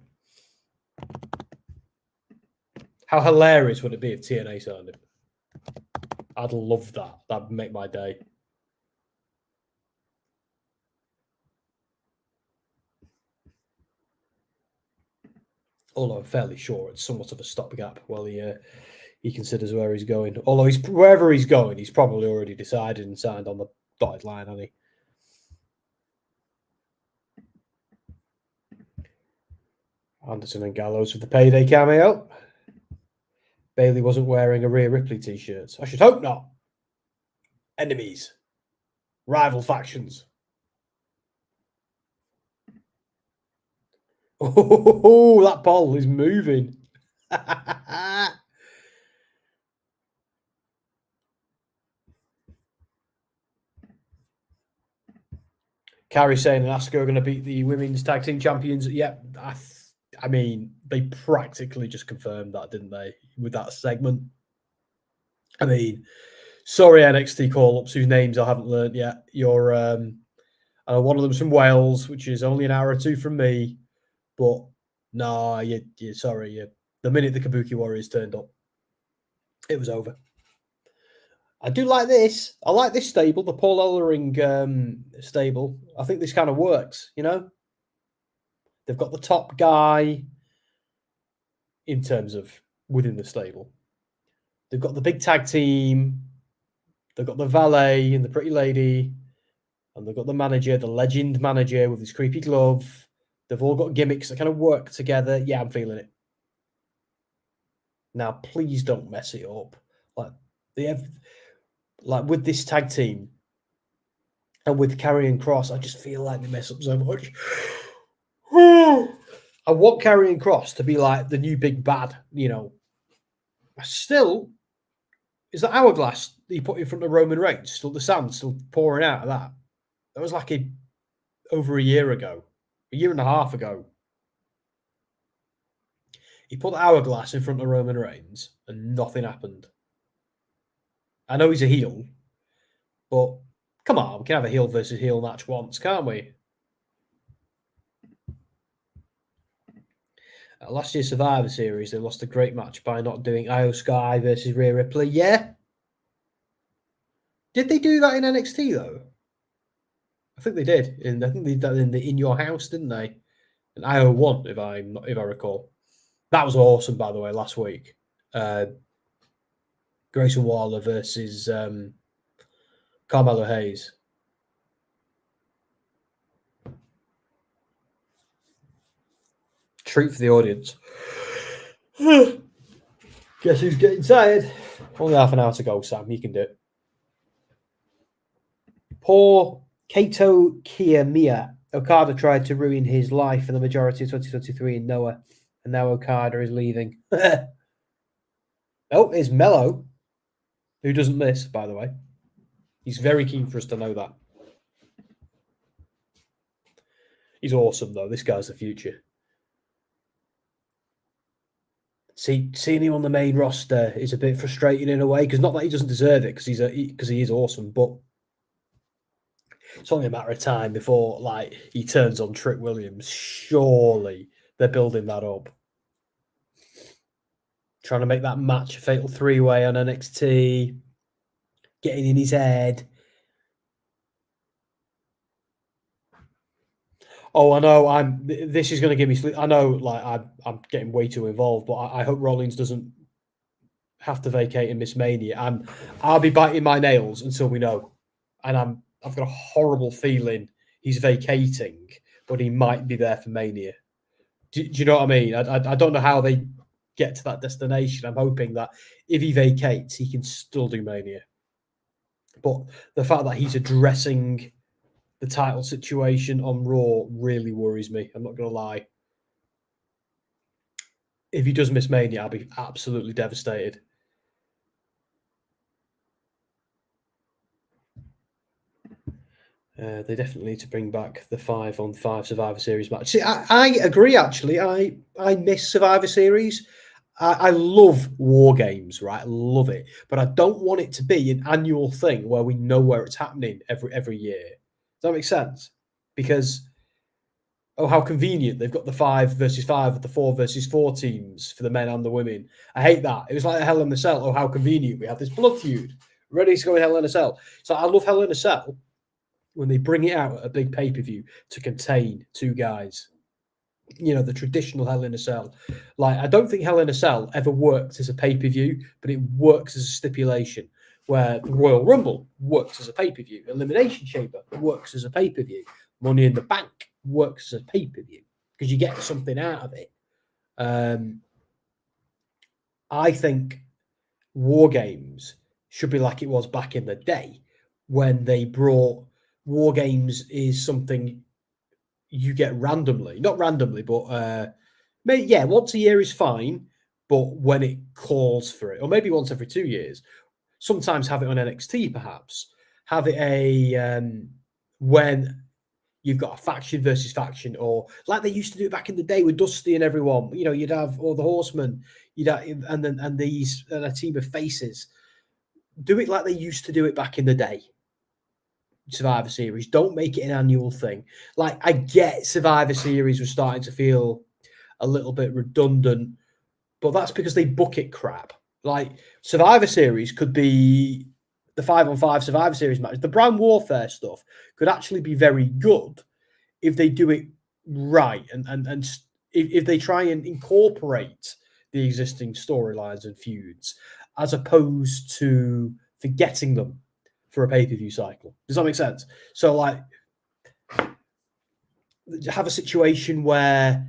How hilarious would it be if TNA signed him? I'd love that. That'd make my day. Although I'm fairly sure it's somewhat of a stopgap while he considers where he's going. Although wherever he's going, he's probably already decided and signed on the dotted line, hasn't he? Anderson and Gallows with the payday cameo. Bayley wasn't wearing a Rhea Ripley t-shirt. I should hope not. Enemies. Rival factions. Oh, that ball is moving. Carrie saying and Asuka are going to beat the women's tag team champions. Yep. I mean, they practically just confirmed that, didn't they, with that segment? I mean, sorry, NXT call-ups whose names I haven't learned yet. You're, one of them's from Wales, which is only an hour or two from me. But no, you're sorry. The minute the Kabuki Warriors turned up, it was over. I do like this. I like this stable, the Paul Ellering stable. I think this kind of works, you know? They've got the top guy in terms of within the stable. They've got the big tag team. They've got the valet and the pretty lady. And they've got the manager, the legend manager with his creepy glove. They've all got gimmicks that kind of work together. Yeah, I'm feeling it. Now, please don't mess it up. With this tag team and with Karrion Kross, I just feel like they mess up so much. I want Karrion Kross to be like the new big bad, you know. Still, is that hourglass that he put in front of Roman Reigns still the sand still pouring out of that? That was like over a year ago, a year and a half ago. He put the hourglass in front of Roman Reigns and nothing happened. I know he's a heel, but come on, we can have a heel versus heel match once, can't we? Last year's Survivor Series, they lost a great match by not doing Io Sky versus Rhea Ripley. Yeah. Did they do that in NXT, though? I think they did. I think they did that in the In Your House, didn't they? And Io won, if I recall. That was awesome, by the way, last week. Grayson Waller versus Carmelo Hayes. Treat for the audience. Guess who's getting tired? Only half an hour to go, Sam. You can do it. Poor Kato Kiyomiya. Okada tried to ruin his life for the majority of 2023 in Noah, and now Okada is leaving. Oh, it's Mello, who doesn't miss, by the way. He's very keen for us to know that. He's awesome, though. This guy's the future. Seeing him on the main roster is a bit frustrating in a way, because not that he doesn't deserve it, because he is awesome, but it's only a matter of time before he turns on Trick Williams. Surely they're building that up, trying to make that match a fatal three-way on NXT, getting in his head. Oh, I know. This is going to give me sleep. I know, I'm getting way too involved, but I hope Rollins doesn't have to vacate and miss Mania. I'll be biting my nails until we know, and I've got a horrible feeling he's vacating, but he might be there for Mania. Do you know what I mean? I don't know how they get to that destination. I'm hoping that if he vacates, he can still do Mania. But the fact that he's addressing the title situation on Raw really worries me. I'm not going to lie. If he does miss Mania, I'll be absolutely devastated. They definitely need to bring back the 5-on-5 Survivor Series match. See, I agree, actually. I miss Survivor Series. I love War Games, right? I love it. But I don't want it to be an annual thing where we know where it's happening every year. Does that make sense? Because, how convenient. They've got the 5 versus 5, the 4 versus 4 teams for the men and the women. I hate that. It was like a Hell in a Cell. Oh, how convenient. We have this blood feud. Ready to go in Hell in a Cell. So I love Hell in a Cell when they bring it out at a big pay-per-view to contain 2 guys. you know, the traditional Hell in a Cell. Like, I don't think Hell in a Cell ever worked as a pay-per-view, but it works as a stipulation, where the Royal Rumble works as a pay-per-view, Elimination Chamber works as a pay-per-view, Money in the Bank works as a pay-per-view, because you get something out of it. I think War Games should be like it was back in the day, when they brought War Games is something you get randomly, not randomly, but once a year is fine, but when it calls for it, or maybe once every 2 years, sometimes have it on NXT, perhaps have it when you've got a faction versus faction, or like they used to do it back in the day with Dusty and everyone. You know, you'd have all the Horsemen, you'd have, and a team of faces. Do it like they used to do it back in the day. Survivor Series. Don't make it an annual thing. Like, I get Survivor Series was starting to feel a little bit redundant, but that's because they book it crap. Like, Survivor Series could be the 5-on-5 Survivor Series match. The brand warfare stuff could actually be very good if they do it right, and if they try and incorporate the existing storylines and feuds, as opposed to forgetting them for a pay-per-view cycle. Does that make sense? So, like, have a situation where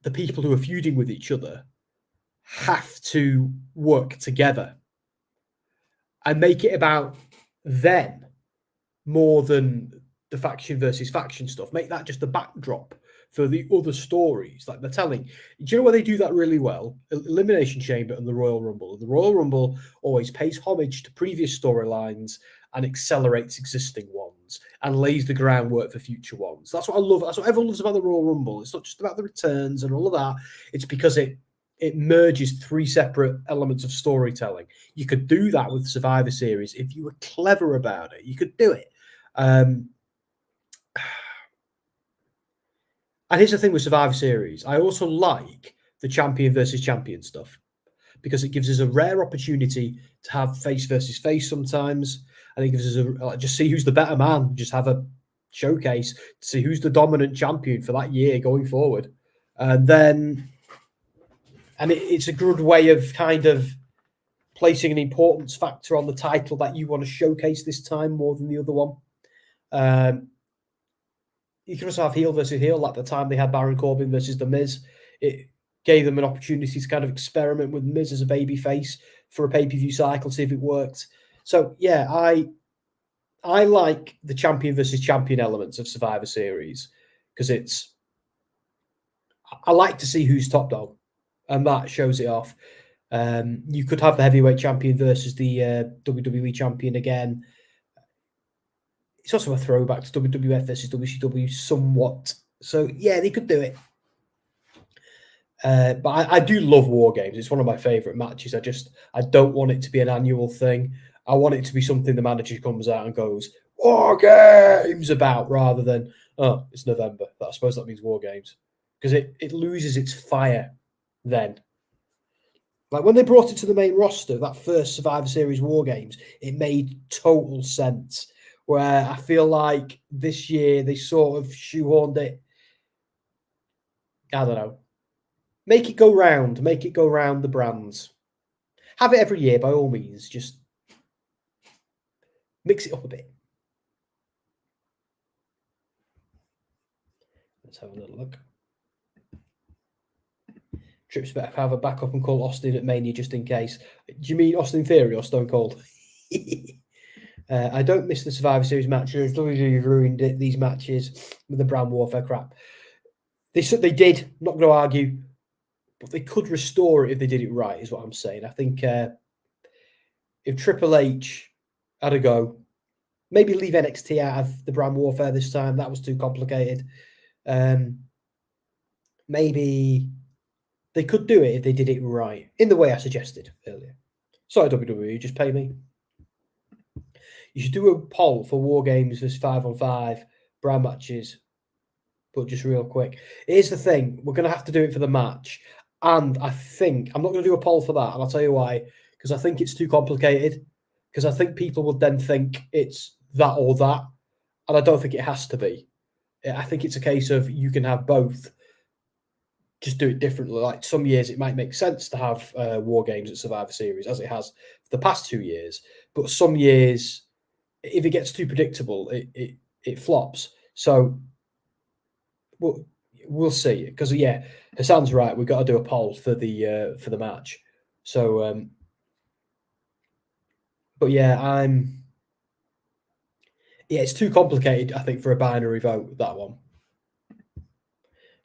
the people who are feuding with each other have to work together and make it about them more than the faction versus faction stuff. Make that just a backdrop for the other stories like they're telling. Do you know where they do that really well? Elimination Chamber and the Royal Rumble. The Royal Rumble always pays homage to previous storylines and accelerates existing ones and lays the groundwork for future ones. That's what I love. That's what everyone loves about the Royal Rumble. It's not just about the returns and all of that. It's because it merges three separate elements of storytelling. You could do that with Survivor Series if you were clever about it. You could do it. And here's the thing with Survivor Series. I also like the champion versus champion stuff because it gives us a rare opportunity to have face versus face sometimes. And it gives us just see who's the better man. Just have a showcase to see who's the dominant champion for that year going forward. And it's a good way of kind of placing an importance factor on the title that you want to showcase this time more than the other one. You can also have heel versus heel. Like the time they had Baron Corbin versus The Miz, it gave them an opportunity to kind of experiment with Miz as a baby face for a pay-per-view cycle, see if it worked. So yeah, I like the champion versus champion elements of Survivor Series because I like to see who's top dog, and that shows it off. You could have the heavyweight champion versus the WWE champion again. It's also a throwback to WWF versus WCW somewhat. So, yeah, they could do it. But I do love War Games. It's one of my favourite matches. I don't want it to be an annual thing. I want it to be something the manager comes out and goes, War Games about, rather than, oh, it's November. I suppose that means War Games. Because it loses its fire then. Like when they brought it to the main roster, that first Survivor Series War Games, it made total sense. Where I feel like this year they sort of shoehorned it. I don't know. Make it go round. Make it go round the brands. Have it every year by all means. Just mix it up a bit. Let's have a little look. Trips better have a backup and call Austin at Mania just in case. Do you mean Austin Theory or Stone Cold? I don't miss the Survivor Series matches. WWE ruined it, these matches with the brand warfare crap. They did, not going to argue, but they could restore it if they did it right, is what I'm saying. I think if Triple H had a go, maybe leave NXT out of the brand warfare this time. That was too complicated. Maybe they could do it if they did it right, in the way I suggested earlier. Sorry, WWE, just pay me. You should do a poll for War Games versus 5-on-5 brand matches. But just real quick, here's the thing: we're going to have to do it for the match, and I think I'm not going to do a poll for that, and I'll tell you why. Because I think it's too complicated. Because I think people would then think it's that or that, and I don't think it has to be. I think it's a case of you can have both, just do it differently. Like some years, it might make sense to have War Games at Survivor Series, as it has for the past 2 years. But some years, if it gets too predictable, it flops. So we'll see. Because yeah, Hassan's right. We've got to do a poll for the match. So, but yeah, it's too complicated, I think, for a binary vote, that one.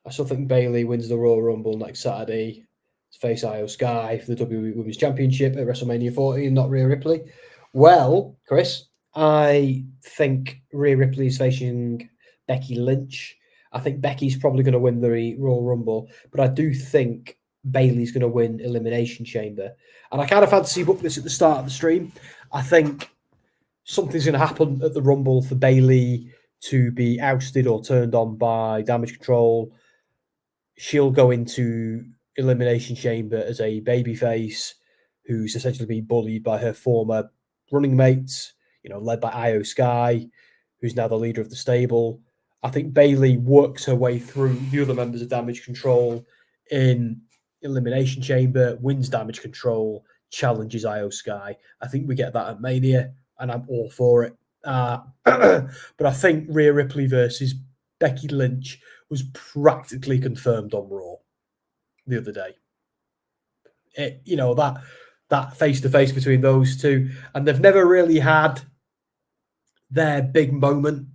I still think Bayley wins the Royal Rumble next Saturday to face Io Sky for the WWE Women's Championship at WrestleMania 40 and not Rhea Ripley. Well, Chris, I think Rhea Ripley is facing Becky Lynch. I think Becky's probably going to win the Royal Rumble, but I do think Bayley's going to win Elimination Chamber. And I kind of fancy book this at the start of the stream. I think something's going to happen at the Rumble for Bayley to be ousted or turned on by Damage Control. She'll go into Elimination Chamber as a babyface who's essentially being bullied by her former running mates, led by Io Sky, who's now the leader of the stable. I think Bayley works her way through the other members of Damage Control in Elimination Chamber, wins Damage Control, challenges Io Sky. I think we get that at Mania, and I'm all for it. But I think Rhea Ripley versus Becky Lynch was practically confirmed on Raw the other day. That face-to-face between those two, and they've never really had their big moment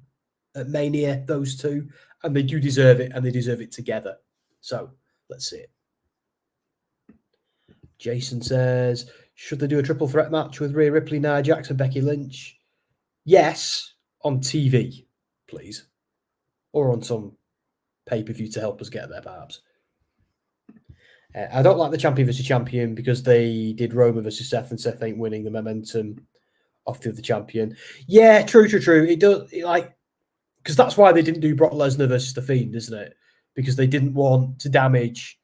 at Mania, those two, and they do deserve it, and they deserve it together. So let's see it. Jason says, should they do a triple threat match with Rhea Ripley, Nia Jax, and Becky Lynch? Yes, on TV, please. Or on some pay-per-view to help us get there, perhaps. I don't like the champion versus champion because they did Roman versus Seth, and Seth ain't winning the momentum off the other champion. Yeah, true. It does, because that's why they didn't do Brock Lesnar versus The Fiend, isn't it? Because they didn't want to damage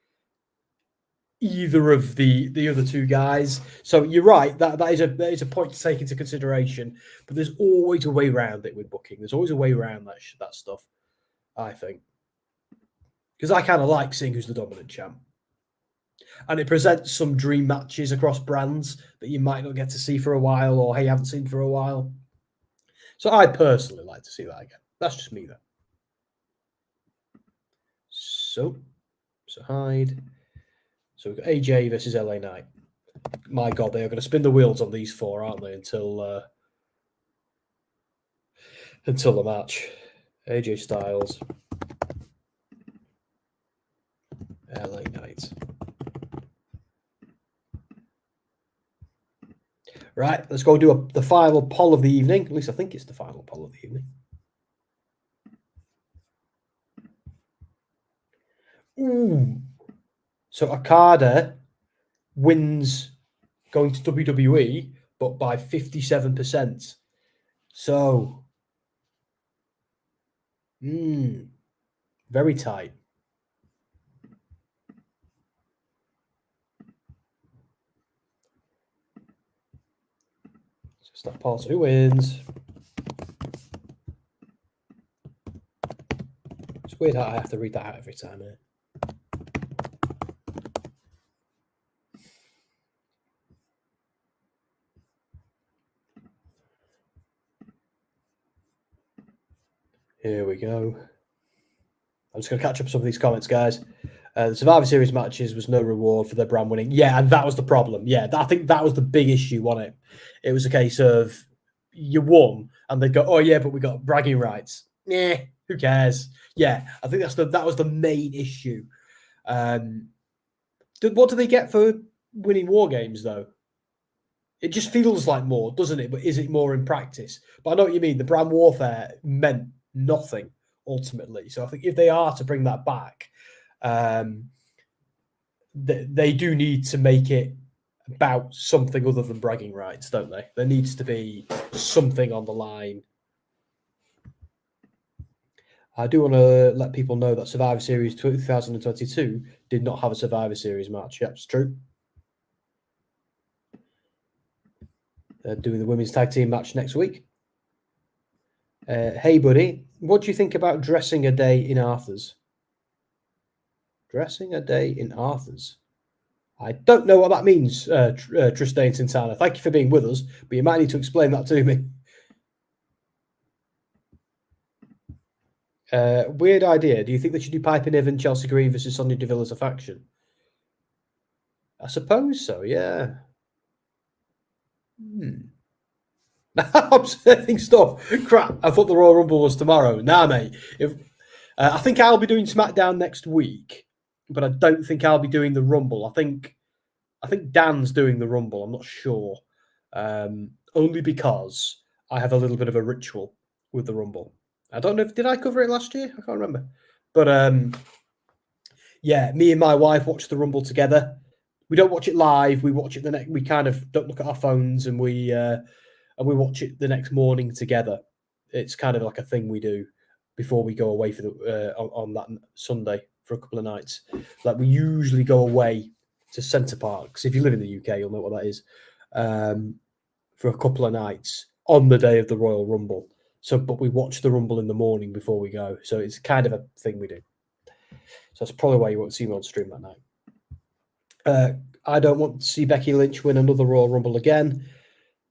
either of the other two guys. So you're right, that is a point to take into consideration. But there's always a way around it with booking. There's always a way around that stuff, I think. Because I kind of like seeing who's the dominant champ. And it presents some dream matches across brands that you might not get to see for a while, or hey, you haven't seen for a while. So I personally like to see that again. That's just me, though. So hide. So we've got AJ versus LA Knight. My God, they are going to spin the wheels on these four, aren't they, until the match. AJ Styles, LA Knight. Right, let's go do the final poll of the evening. At least I think it's the final poll of the evening. Ooh. So Okada wins going to WWE, but by 57%. So, very tight. That part, who wins? It's weird how I have to read that out every time. Here we go. I'm just going to catch up some of these comments, guys. The Survivor Series matches was no reward for their brand winning. Yeah, and that was the problem. Yeah, I think that was the big issue on it. It was a case of you won, and they'd go, "Oh yeah, but we got bragging rights." Yeah, who cares? Yeah, I think that was the main issue. What do they get for winning War Games though? It just feels like more, doesn't it? But is it more in practice? But I know what you mean. The brand warfare meant nothing ultimately. So I think if they are to bring that back, they do need to make it about something other than bragging rights, don't they? There needs to be something on the line. I do want to let people know that Survivor Series 2022 did not have a Survivor Series match. Yep, it's true. They're doing the women's tag team match next week. Hey, buddy, what do you think about dressing a day in Arthur's? Dressing a day in Arthur's. I don't know what that means, Tristan Santana. Thank you for being with us, but you might need to explain that to me. Weird idea. Do you think they should do Piper Niven and Chelsea Green versus Sonya Deville as a faction? I suppose so, yeah. Upsetting stuff. Crap, I thought the Royal Rumble was tomorrow. Nah, mate. I think I'll be doing SmackDown next week, but I don't think I'll be doing the Rumble. I think Dan's doing the Rumble. I'm not sure. Only because I have a little bit of a ritual with the Rumble. I don't know did I cover it last year? I can't remember. But yeah, me and my wife watch the Rumble together. We don't watch it live. We watch it the next. We kind of don't look at our phones, and we watch it the next morning together. It's kind of like a thing we do before we go away for the on that Sunday for a couple of nights. Like we usually go away to Centre Park, because if you live in the UK, you'll know what that is, for a couple of nights on the day of the Royal Rumble. So, but we watch the Rumble in the morning before we go. So it's kind of a thing we do. So that's probably why you won't see me on stream that night. I don't want to see Becky Lynch win another Royal Rumble again.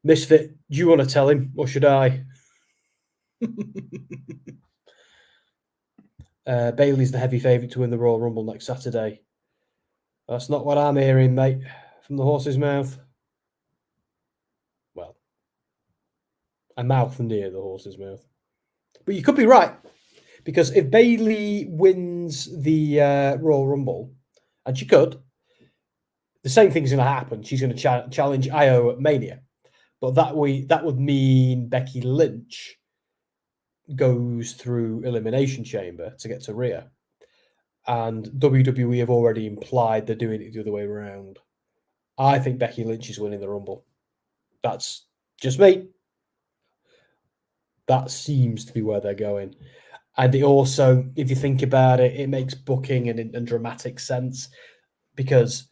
Misfit, do you want to tell him, or should I? Bailey's the heavy favourite to win the Royal Rumble next Saturday. That's not what I'm hearing, mate, from the horse's mouth. Well, a mouth near the horse's mouth. But you could be right, because if Bailey wins the Royal Rumble, and she could, the same thing's going to happen. She's going to challenge Io at Mania. But that would mean Becky Lynch goes through Elimination Chamber to get to Rhea. And WWE have already implied they're doing it the other way around. I think Becky Lynch is winning the Rumble. That's just me. That seems to be where they're going. And it also, if you think about it, it makes booking and dramatic sense, because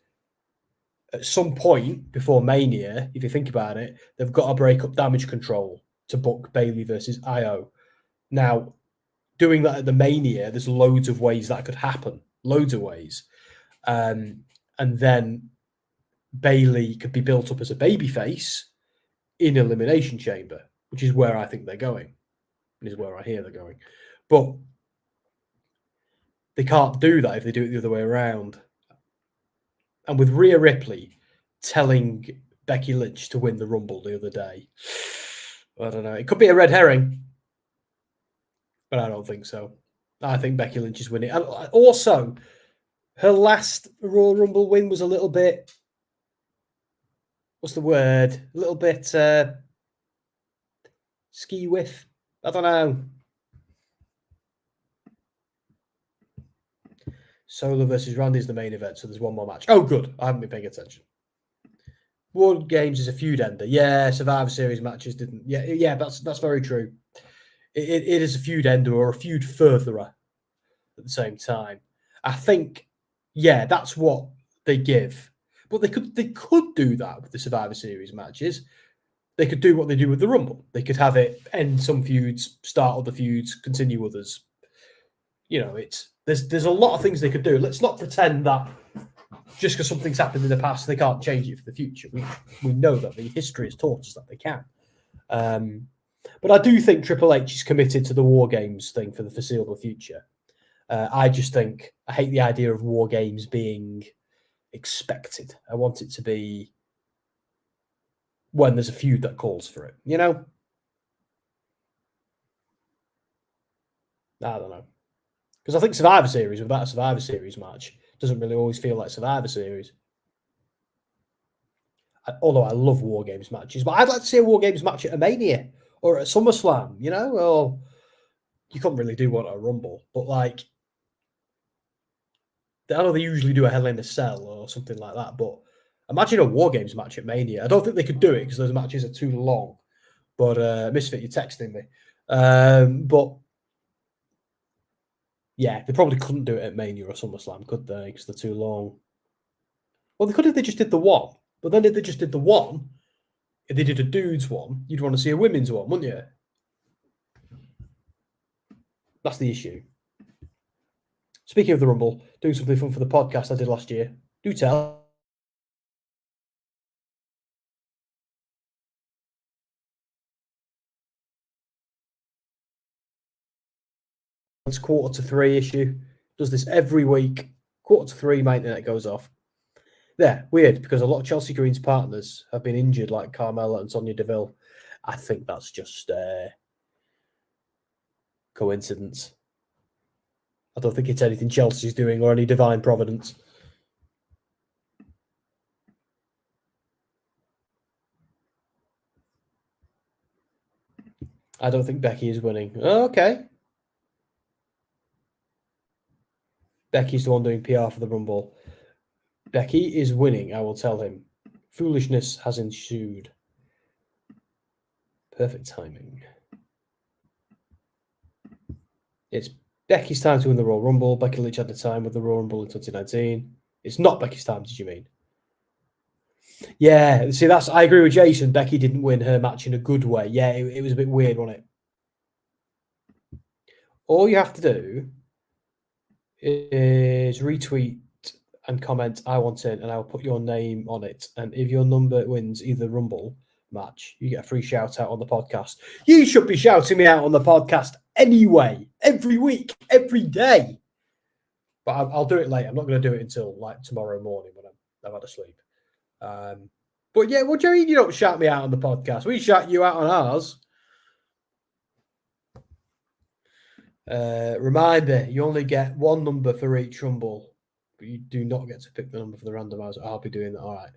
at some point before Mania, if you think about it, they've got to break up Damage Control to book Bailey versus Io. Now, doing that at the Mania, there's loads of ways that could happen. Loads of ways. And then Bailey could be built up as a babyface in Elimination Chamber, which is where I think they're going. And is where I hear they're going. But they can't do that if they do it the other way around. And with Rhea Ripley telling Becky Lynch to win the Rumble the other day, I don't know. It could be a red herring, but I don't think so. I think Becky Lynch is winning. And also, her last Royal Rumble win was a little bit, what's the word? A little bit ski whiff. I don't know. Solo versus Randy is the main event, so there's one more match. Oh, good. I haven't been paying attention. War Games is a feud ender. Yeah, Survivor Series matches didn't. Yeah, that's very true. It is a feud ender or a feud furtherer at the same time. I think, yeah, that's what they give. But they could do that with the Survivor Series matches. They could do what they do with the Rumble. They could have it end some feuds, start other feuds, continue others. You know, there's a lot of things they could do. Let's not pretend that just because something's happened in the past, they can't change it for the future. We know that the history has taught us that they can. But I do think Triple H is committed to the War Games thing for the foreseeable future. I just think I hate the idea of War Games being expected. I want it to be when there's a feud that calls for it, you know? I don't know. Because I think Survivor Series, without a Survivor Series match, doesn't really always feel like Survivor Series. Although I love War Games matches, but I'd like to see a War Games match at a Mania or at SummerSlam, you know? Or you couldn't really do one at a Rumble, but like, I know they usually do a Hell in a Cell or something like that, but imagine a War Games match at Mania. I don't think they could do it because those matches are too long. But Misfit, you're texting me. But yeah, they probably couldn't do it at Mania or SummerSlam, could they? Because they're too long. Well, they could if they just did the one. But then if they just did the one, if they did a dude's one, you'd want to see a women's one, wouldn't you? That's the issue. Speaking of the Rumble, doing something fun for the podcast I did last year. Do tell. It's 2:45 issue. Does this every week. 2:45, my internet goes off. Yeah, weird, because a lot of Chelsea Green's partners have been injured, like Carmella and Sonia Deville. I think that's just coincidence. I don't think it's anything Chelsea's doing or any divine providence. I don't think Becky is winning. Oh, okay. Becky's the one doing PR for the Rumble. Becky is winning, I will tell him. Foolishness has ensued. Perfect timing. It's Becky's time to win the Royal Rumble. Becky Lynch had the time with the Royal Rumble in 2019. It's not Becky's time, did you mean? Yeah, see, I agree with Jason. Becky didn't win her match in a good way. Yeah, it was a bit weird, wasn't it? All you have to do is retweet and comment, I want in, and I'll put your name on it. And if your number wins either Rumble match, you get a free shout out on the podcast. You should be shouting me out on the podcast anyway, every week, every day. But I'll do it later. I'm not going to do it until like tomorrow morning when I've had a sleep. But yeah, well, Jerry, you don't shout me out on the podcast. We shout you out on ours. Reminder, you only get one number for each Rumble, but you do not get to pick the number for the randomizer. I'll be doing that. All right.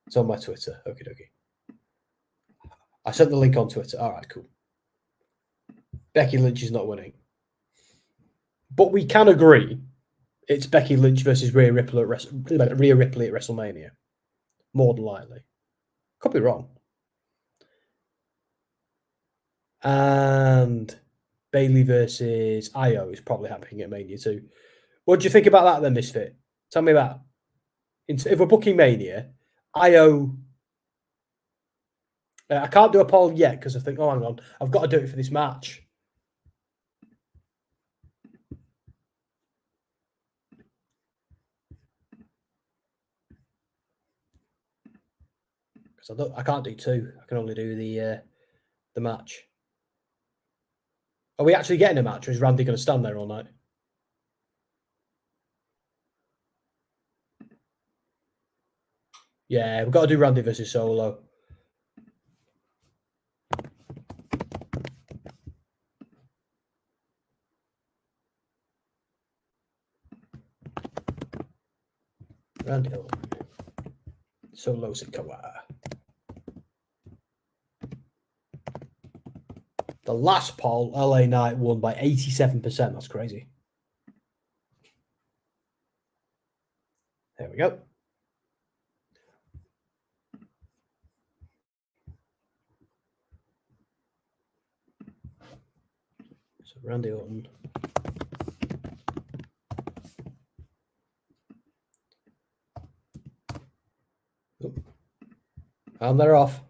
It's on my Twitter. Okie dokie. I sent the link on Twitter. All right, cool. Becky Lynch is not winning. But we can agree it's Becky Lynch versus Rhea Ripley at WrestleMania. More than likely. Could be wrong. And Bayley versus Io is probably happening at Mania too. What do you think about that then, Misfit? Tell me about. If we're booking Mania, Io. I can't do a poll yet because I think, oh, hang on, I've got to do it for this match. Because I can't do two. I can only do the match. Are we actually getting a match, or is Randy going to stand there all night? Yeah, we've got to do Randy versus Solo. Randy Orton. Solo Sikoa. The last poll, LA Knight won by 87%. That's crazy. There we go. So Randy Orton. Oh. And they're off.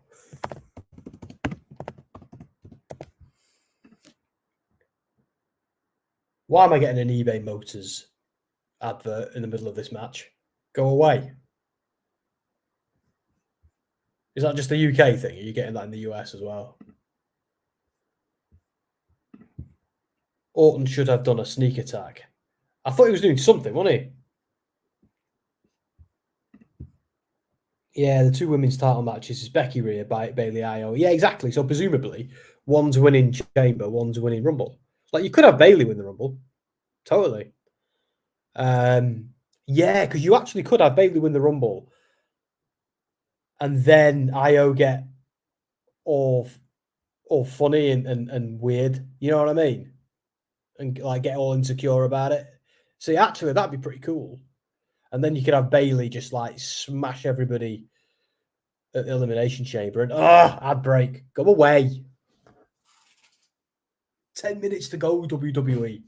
Why am I getting an eBay Motors advert in the middle of this match? Go away. Is that just a UK thing? Are you getting that in the US as well? Orton should have done a sneak attack. I thought he was doing something, wasn't he? Yeah, the two women's title matches is Becky Rhea, Bayley Io. Yeah, exactly. So presumably, one's winning Chamber, one's winning Rumble. Like you could have Bayley win the Rumble, totally. Yeah, because you actually could have Bayley win the Rumble, and then Io get all funny and weird. You know what I mean? And like get all insecure about it. See, actually, that'd be pretty cool. And then you could have Bayley just like smash everybody at the Elimination Chamber and ad break. Go away. 10 minutes to go, WWE.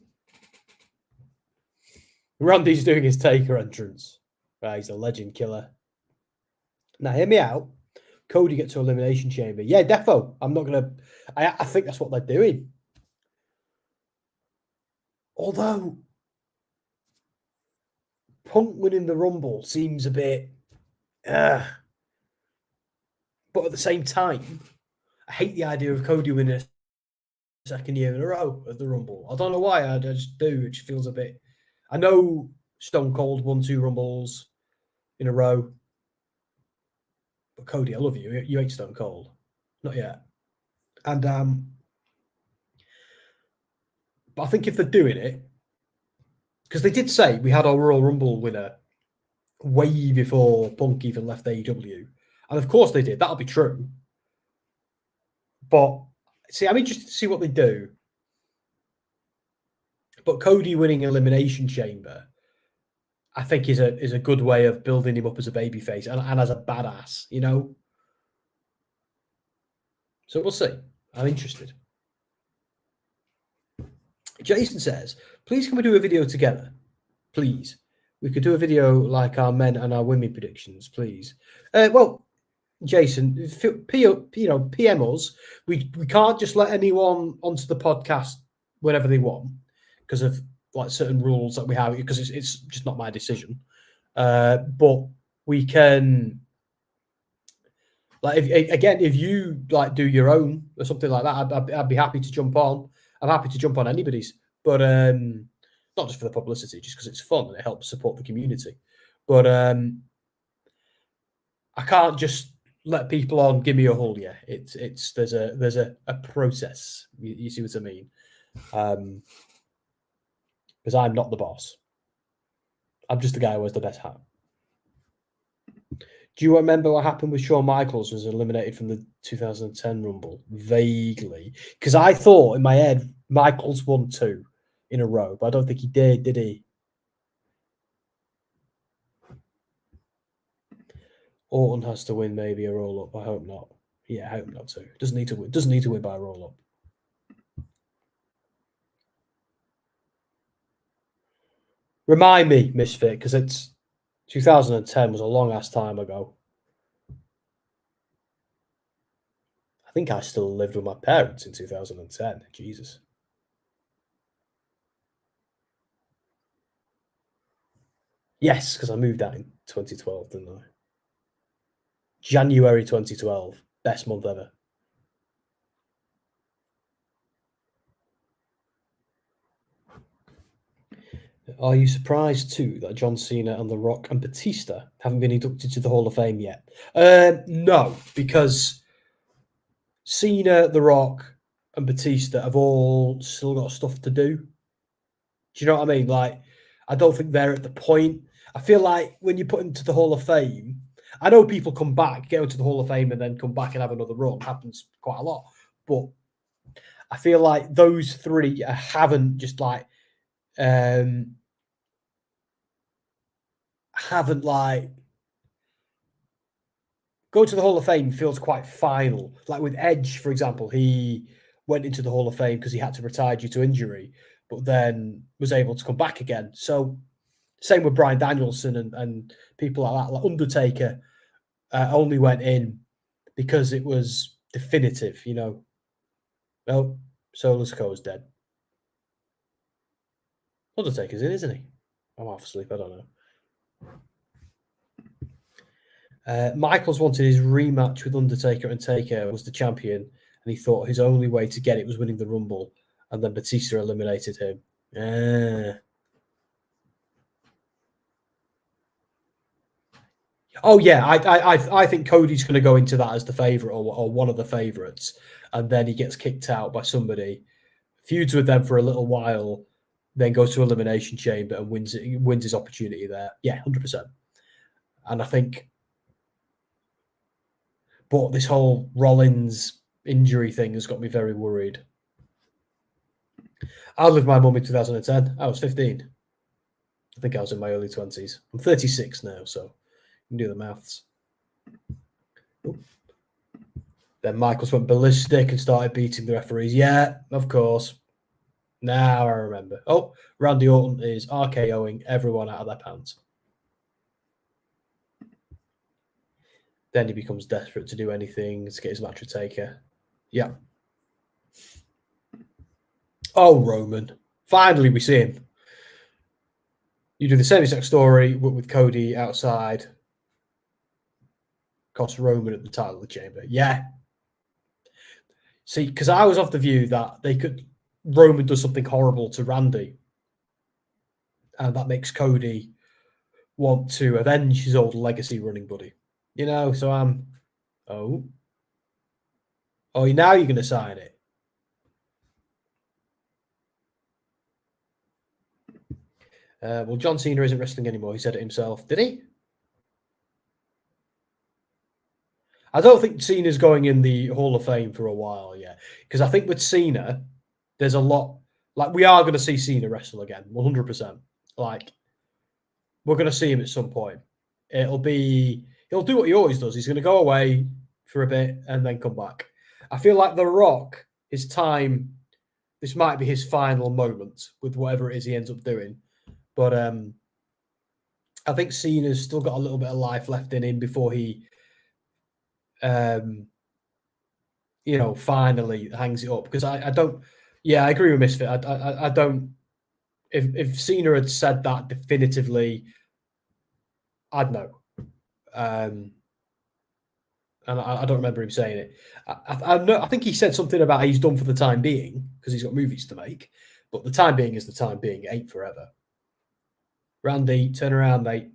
Randy's doing his Taker entrance. Right, he's a legend killer. Now, hear me out. Cody gets to Elimination Chamber. Yeah, defo. I'm not going to... I think that's what they're doing. Although, Punk winning the Rumble seems a bit... but at the same time, I hate the idea of Cody winning a second year in a row at the Rumble. I don't know why, I just do. It just feels a bit... I know Stone Cold won 2 Rumbles in a row. But Cody, I love you. You ain't Stone Cold. Not yet. And but I think if they're doing it, because they did say we had our Royal Rumble winner way before Punk even left AEW. And of course they did. That'll be true. But see, I'm interested to see what they do. But Cody winning Elimination Chamber, I think is a good way of building him up as a babyface and as a badass, you know? So we'll see. I'm interested. Jason says, please can we do a video together? Please. We could do a video like our men and our women predictions, please. Well, Jason, PM us. We can't just let anyone onto the podcast whenever they want because of like certain rules that we have, because it's just not my decision. But we can, like, if you like do your own or something like that, I'd be happy to jump on. I'm happy to jump on anybody's, but not just for the publicity, just because it's fun and it helps support the community. But I can't just let people on. Give me a haul, yeah. It's there's a process. You see what I mean? Because I'm not the boss. I'm just the guy who wears the best hat. Do you remember what happened with Shawn Michaels was eliminated from the 2010 Rumble? Vaguely. Because I thought in my head, Michaels won 2 in a row, but I don't think he did he? Orton has to win maybe a roll-up. I hope not. Yeah, I hope not too. Doesn't need to win. Doesn't need to win by a roll-up. Remind me, Misfit, because it's 2010 was a long-ass time ago. I think I still lived with my parents in 2010. Jesus. Yes, because I moved out in 2012, didn't I? January 2012. Best month ever. Are you surprised too that John Cena and The Rock and Batista haven't been inducted to the Hall of Fame yet? No, because Cena, The Rock, and Batista have all still got stuff to do. Do you know what I mean? Like, I don't think they're at the point. I feel like when you put into the Hall of Fame, I know people come back, get into the Hall of Fame, and then come back and have another run. It happens quite a lot. But I feel like those 3 haven't just like haven't like going to the Hall of Fame feels quite final. Like with Edge, for example, he went into the Hall of Fame because he had to retire due to injury, but then was able to come back again. So same with Bryan Danielson and people like that. Like Undertaker only went in because it was definitive, you know. No, Solo Sikoa's dead. Undertaker's in, isn't he? I'm half asleep. I don't know. Michaels wanted his rematch with Undertaker, and Taker was the champion, and he thought his only way to get it was winning the Rumble, and then Batista eliminated him. Oh yeah, I think Cody's going to go into that as the favorite or one of the favorites, and then he gets kicked out by somebody, feuds with them for a little while, then goes to Elimination Chamber and wins his opportunity there. Yeah, 100%. And I think. But this whole Rollins injury thing has got me very worried. I lived with my mum in 2010. I was 15. I think I was in my early 20s. I'm 36 now, so you can do the maths. Then Michaels went ballistic and started beating the referees. Yeah, of course. Now I remember. Oh, Randy Orton is RKOing everyone out of their pants. Then he becomes desperate to do anything to get his match with Taker. Yeah. Oh, Roman. Finally, we see him. You do the same exact story with Cody outside. Cost Roman at the title of the chamber. Yeah. See, because I was of the view that Roman does something horrible to Randy, and that makes Cody want to avenge his old legacy running buddy. So I'm, now you're going to sign it. Well, John Cena isn't wrestling anymore. He said it himself. Did he? I don't think Cena's going in the Hall of Fame for a while yet. Because I think with Cena, there's a lot. Like, we are going to see Cena wrestle again, 100%. Like, we're going to see him at some point. He'll do what he always does. He's going to go away for a bit and then come back. I feel like The Rock, his time, this might be his final moment with whatever it is he ends up doing. But I think Cena's still got a little bit of life left in him before he, finally hangs it up. Because I don't, I agree with Misfit. I don't, if Cena had said that definitively, I'd know. And I don't remember him saying it. I think he said something about he's done for the time being because he's got movies to make. But the time being is the time being. It ain't forever. Randy, turn around, mate.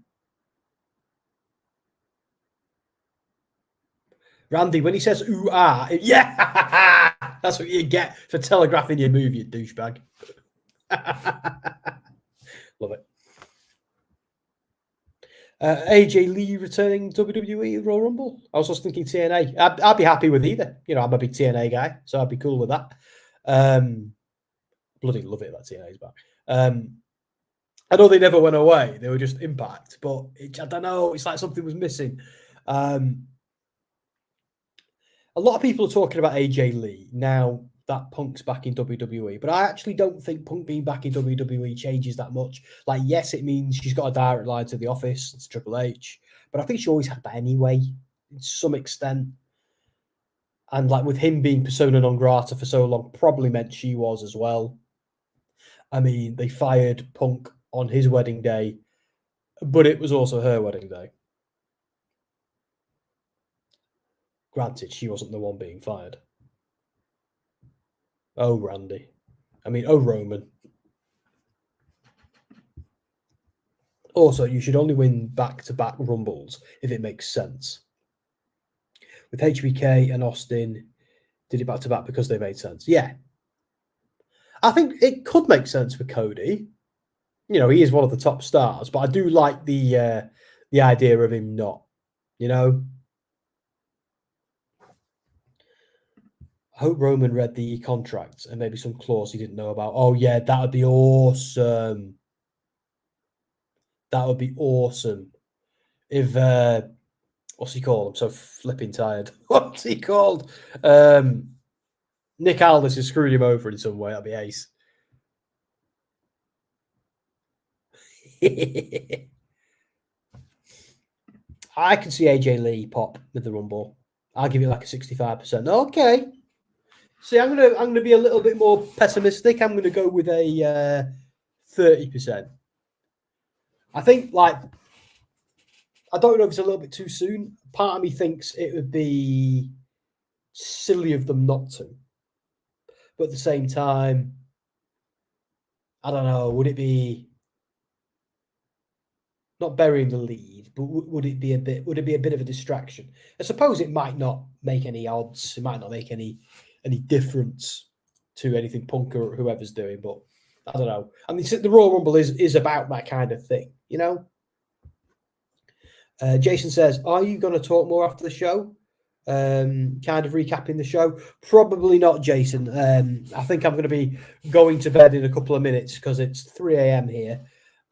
Randy, when he says ooh ah, yeah, that's what you get for telegraphing your move, you douchebag. Love it. AJ Lee returning WWE Royal Rumble. I was just thinking TNA. I'd be happy with either. I'm a big TNA guy, so I'd be cool with that. Bloody love it that TNA's back. I know they never went away. They were just Impact. But I don't know. It's like something was missing. A lot of people are talking about AJ Lee now that Punk's back in WWE. But I actually don't think Punk being back in WWE changes that much. Like, yes, it means she's got a direct line to the office. It's Triple H. But I think she always had that anyway, to some extent. And like with him being persona non grata for so long, probably meant she was as well. I mean, they fired Punk on his wedding day, but it was also her wedding day. Granted, she wasn't the one being fired. Oh, Randy. I mean, oh, Roman. Also, you should only win back-to-back Rumbles if it makes sense. With HBK and Austin, did it back-to-back because they made sense. Yeah. I think it could make sense with Cody. He is one of the top stars, but I do like the idea of him not, I hope Roman read the contract and maybe some clause he didn't know about. Oh, yeah, that would be awesome. That would be awesome. If, what's he called? I'm so flipping tired. What's he called? Nick Aldis has screwed him over in some way. That'd be ace. I can see AJ Lee pop with the Rumble. I'll give it like a 65%. Okay. See, I'm gonna be a little bit more pessimistic. I'm gonna go with a 30%. I think I don't know if it's a little bit too soon. Part of me thinks it would be silly of them not to. But at the same time, I don't know, would it be not burying the lead, but would it be a bit of a distraction? I suppose it might not make any odds. It might not make any difference to anything Punk or whoever's doing, but I don't know. I mean, the Royal Rumble is about that kind of thing, Jason says, are you going to talk more after the show? Kind of recapping the show? Probably not, Jason. I think I'm going to be going to bed in a couple of minutes because it's 3 a.m. here.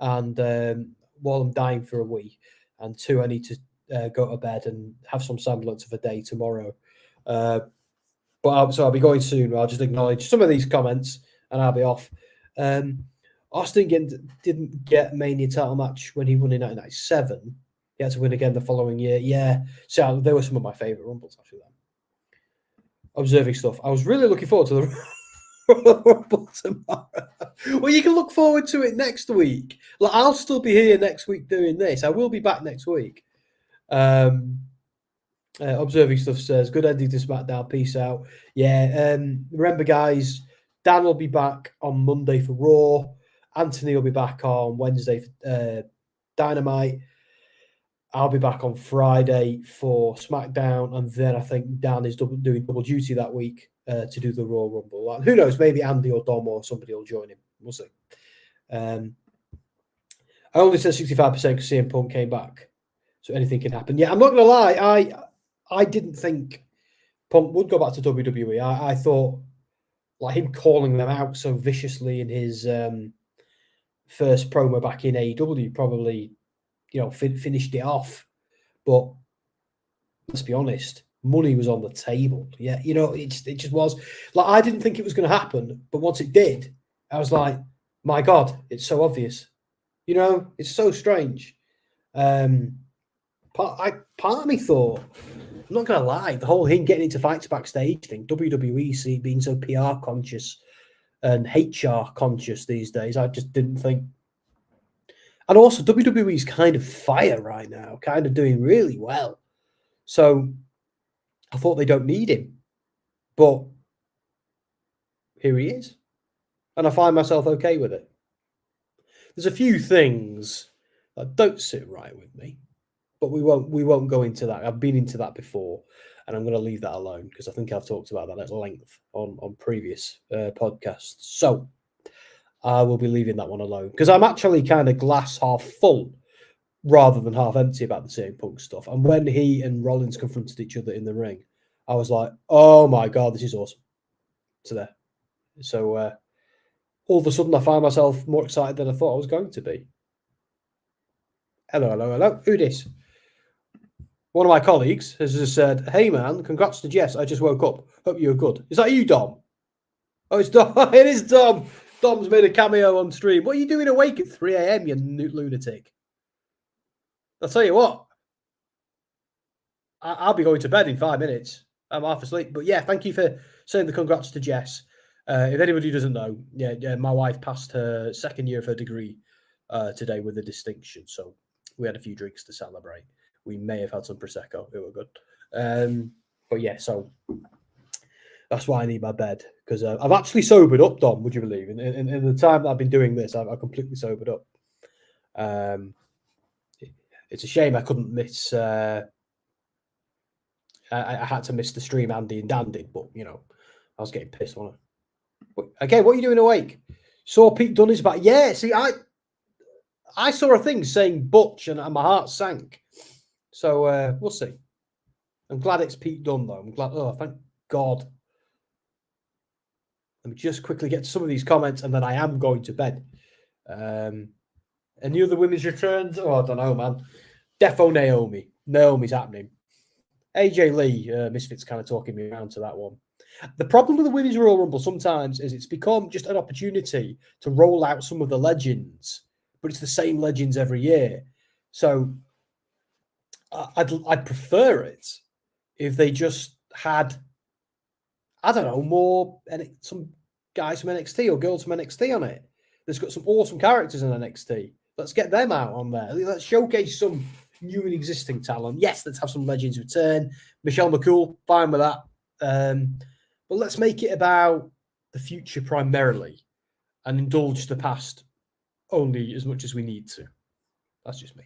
And while I'm dying for a wee, and 2, I need to go to bed and have some semblance of a day tomorrow. So I'll be going soon. I'll just acknowledge some of these comments and I'll be off. Austin didn't get Mania title match when he won in 1997. He had to win again the following year. Yeah. So they were some of my favourite Rumbles, actually. Observing stuff. I was really looking forward to the Rumble tomorrow. Well, you can look forward to it next week. Like, I'll still be here next week doing this. I will be back next week. Observing Stuff says, good ending to SmackDown. Peace out. Yeah. Remember, guys, Dan will be back on Monday for Raw. Anthony will be back on Wednesday for Dynamite. I'll be back on Friday for SmackDown, and then I think Dan is doing double duty that week to do the Raw Rumble. Who knows? Maybe Andy or Dom or somebody will join him. We'll see. I only said 65% because CM Punk came back, so anything can happen. Yeah, I'm not going to lie. I didn't think Punk would go back to WWE. I thought, like, him calling them out so viciously in his first promo back in AEW probably, finished it off. But let's be honest, money was on the table. Yeah, it just was. Like, I didn't think it was going to happen, but once it did, I was like, my God, it's so obvious. It's so strange. Part of me thought, I'm not going to lie, the whole him getting into fights backstage thing, WWE being so PR conscious and HR conscious these days, I just didn't think. And also, WWE's kind of fire right now, kind of doing really well. So I thought they don't need him. But here he is. And I find myself okay with it. There's a few things that don't sit right with me, but we won't go into that. I've been into that before, and I'm going to leave that alone because I think I've talked about that at length on previous podcasts. So I will be leaving that one alone because I'm actually kind of glass half full rather than half empty about the CM Punk stuff. And when he and Rollins confronted each other in the ring, I was like, oh my God, this is awesome. So all of a sudden I find myself more excited than I thought I was going to be. Hello. Who this? One of my colleagues has just said, hey man, congrats to Jess. I just woke up. Hope you're good. Is that you, Dom? Oh, it's Dom. It is Dom. Dom's made a cameo on stream. What are you doing awake at 3 a.m., you lunatic? I'll tell you what. I'll be going to bed in 5 minutes. I'm half asleep. But yeah, thank you for saying the congrats to Jess. If anybody doesn't know, yeah, my wife passed her second year of her degree today with a distinction. So we had a few drinks to celebrate. We may have had some Prosecco. It were good. But yeah, so that's why I need my bed. Because I've actually sobered up, Dom, would you believe? In the time that I've been doing this, I've completely sobered up. It's a shame I couldn't miss... I had to miss the stream Andy and Dan did, but, I was getting pissed on it. Okay, what are you doing awake? Saw Pete Dunne is back. Yeah, see, I saw a thing saying Butch and my heart sank. So we'll see. I'm glad it's Pete Dunne, though. I'm glad. Oh, thank God. Let me just quickly get to some of these comments, and then I am going to bed. Any other women's returns? Oh, I don't know, man. Defo Naomi. Naomi's happening. AJ Lee, Misfits kind of talking me around to that one. The problem with the Women's Royal Rumble sometimes is it's become just an opportunity to roll out some of the legends, but it's the same legends every year. So I'd prefer it if they just had, I don't know, more some guys from NXT or girls from NXT on it. There's got some awesome characters in NXT. Let's get them out on there. Let's showcase some new and existing talent. Yes, let's have some legends return. Michelle McCool, fine with that. But let's make it about the future primarily and indulge the past only as much as we need to. That's just me.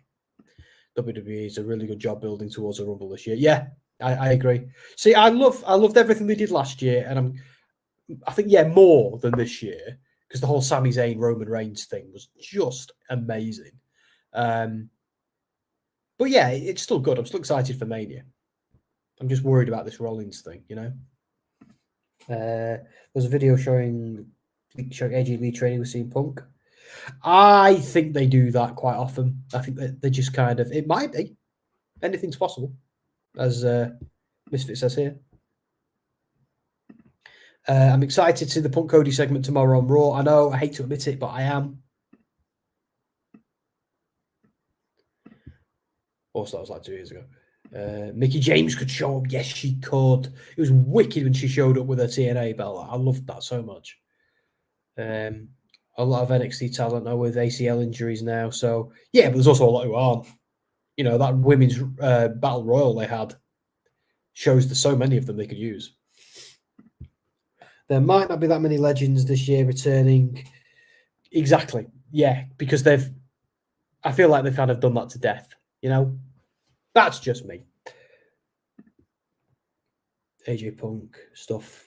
WWE is a really good job building towards a Rumble this year. Yeah, I agree. See, I loved everything they did last year, and I think more than this year because the whole Sami Zayn Roman Reigns thing was just amazing. But yeah, it's still good. I'm still excited for Mania. I'm just worried about this Rollins thing, There's a video showing AJ Lee training with CM Punk. I think they do that quite often. I think that they just kind of, it might be. Anything's possible, as Misfit says here. I'm excited to see the Punk Cody segment tomorrow on Raw. I know, I hate to admit it, but I am. Also, that was like 2 years ago. Mickie James could show up. Yes, she could. It was wicked when she showed up with her TNA belt. I loved that so much. A lot of NXT talent are with ACL injuries now. So, yeah, but there's also a lot who aren't. You know, that women's battle royal they had shows there's so many of them they could use. There might not be that many legends this year returning. Exactly. Yeah, because I feel like they've kind of done that to death. You know, that's just me. AJ Punk stuff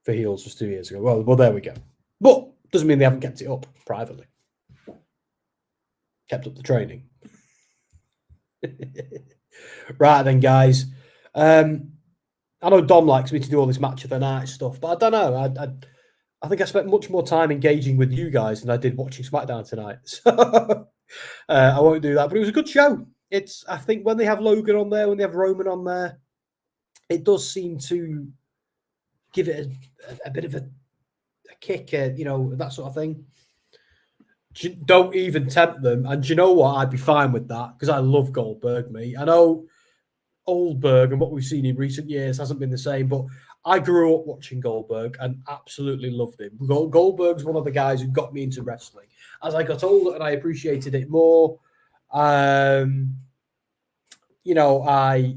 for heels just 2 years ago. Well, there we go. But doesn't mean they haven't kept it up privately. Kept up the training. Right then, guys. I know Dom likes me to do all this match of the night stuff, but I don't know. I think I spent much more time engaging with you guys than I did watching SmackDown tonight. So I won't do that. But it was a good show. I think when they have Logan on there, when they have Roman on there, it does seem to give it a bit of a kick, you know, that sort of thing. Don't even tempt them. And do you know what? I'd be fine with that because I love Goldberg, me. I know Oldberg and what we've seen in recent years hasn't been the same, but I grew up watching Goldberg and absolutely loved him. Goldberg's one of the guys who got me into wrestling. As I got older and I appreciated it more, you know, I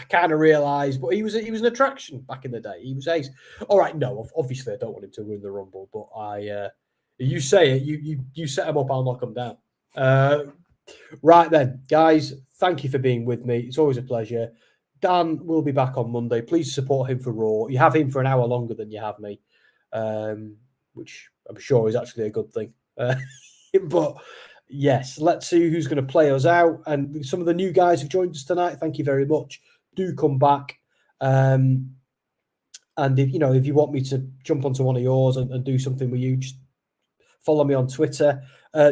kind of realised, but he was an attraction back in the day. He was ace. All right, no, obviously I don't want him to win the Rumble, but you say it, you set him up, I'll knock him down. Right then, guys, thank you for being with me. It's always a pleasure. Dan will be back on Monday. Please support him for Raw. You have him for an hour longer than you have me, which I'm sure is actually a good thing. But yes, let's see who's going to play us out. And some of the new guys who've joined us tonight, thank you very much. Do come back. And if you want me to jump onto one of yours and do something with you, just follow me on Twitter.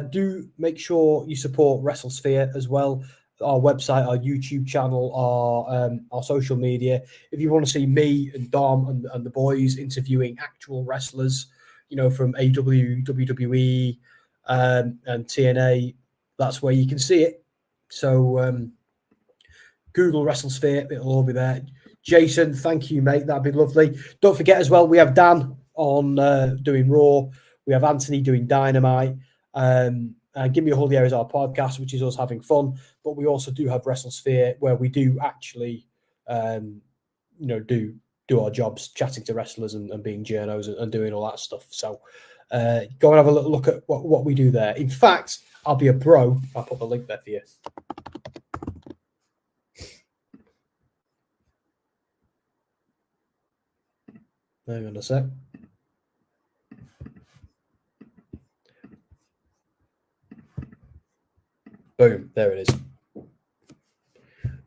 Do make sure you support WrestleSphere as well. Our website, our YouTube channel, our social media. If you want to see me and Dom and the boys interviewing actual wrestlers, you know, from AEW, WWE, and TNA, that's where you can see it. So Google WrestleSphere, it'll all be there. Jason, thank you, mate. That'd be lovely. Don't forget as well, we have Dan on doing Raw. We have Anthony doing Dynamite. Give Me a Whole Year is our podcast, which is us having fun. But we also do have WrestleSphere, where we do actually, do our jobs, chatting to wrestlers and being journos and doing all that stuff. So go and have a little look at what we do there. In fact, I'll be a bro. I'll put the link there for you. Hang on a sec. Boom, there it is.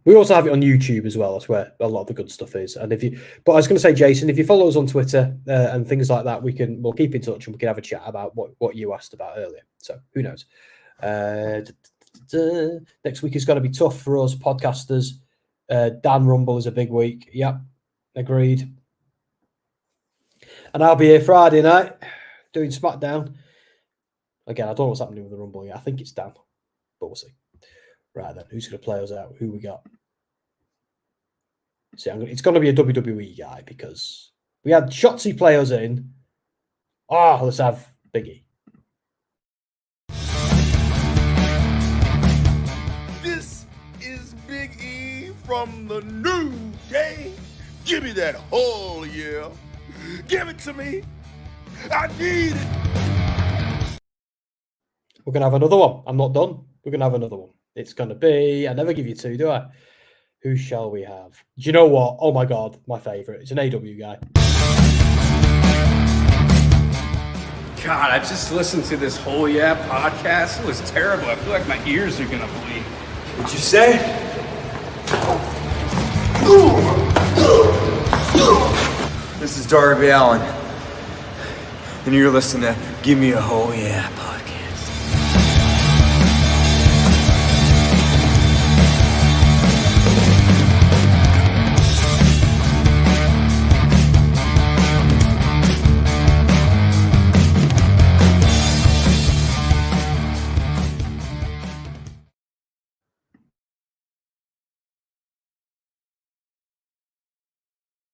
We also have it on YouTube as well. That's where a lot of the good stuff is. And but I was going to say, Jason, if you follow us on Twitter and things like that, we'll keep in touch and we can have a chat about what you asked about earlier. So who knows? Next week is going to be tough for us podcasters. Dan Rumble is a big week. Yep, agreed. And I'll be here Friday night doing SmackDown. Again, I don't know what's happening with the Rumble yet. I think it's Dan, but we'll see. Right then, who's going to play us out? Who we got? See, it's going to be a WWE guy because we had Shotzi play us in. Let's have Big E. This is Big E from the New Day. Give me that whole year. Give it to me. I need it. We're going to have another one. I'm not done. We're going to have another one. It's going to be, I never give you two, do I? Who shall we have? Do you know what? Oh my God, my favourite. It's an AW guy. God, I just listened to this whole podcast. It was terrible. I feel like my ears are going to bleed. What'd you say? This is Darby Allin, and you're listening to Give Me a Whole Yeah podcast.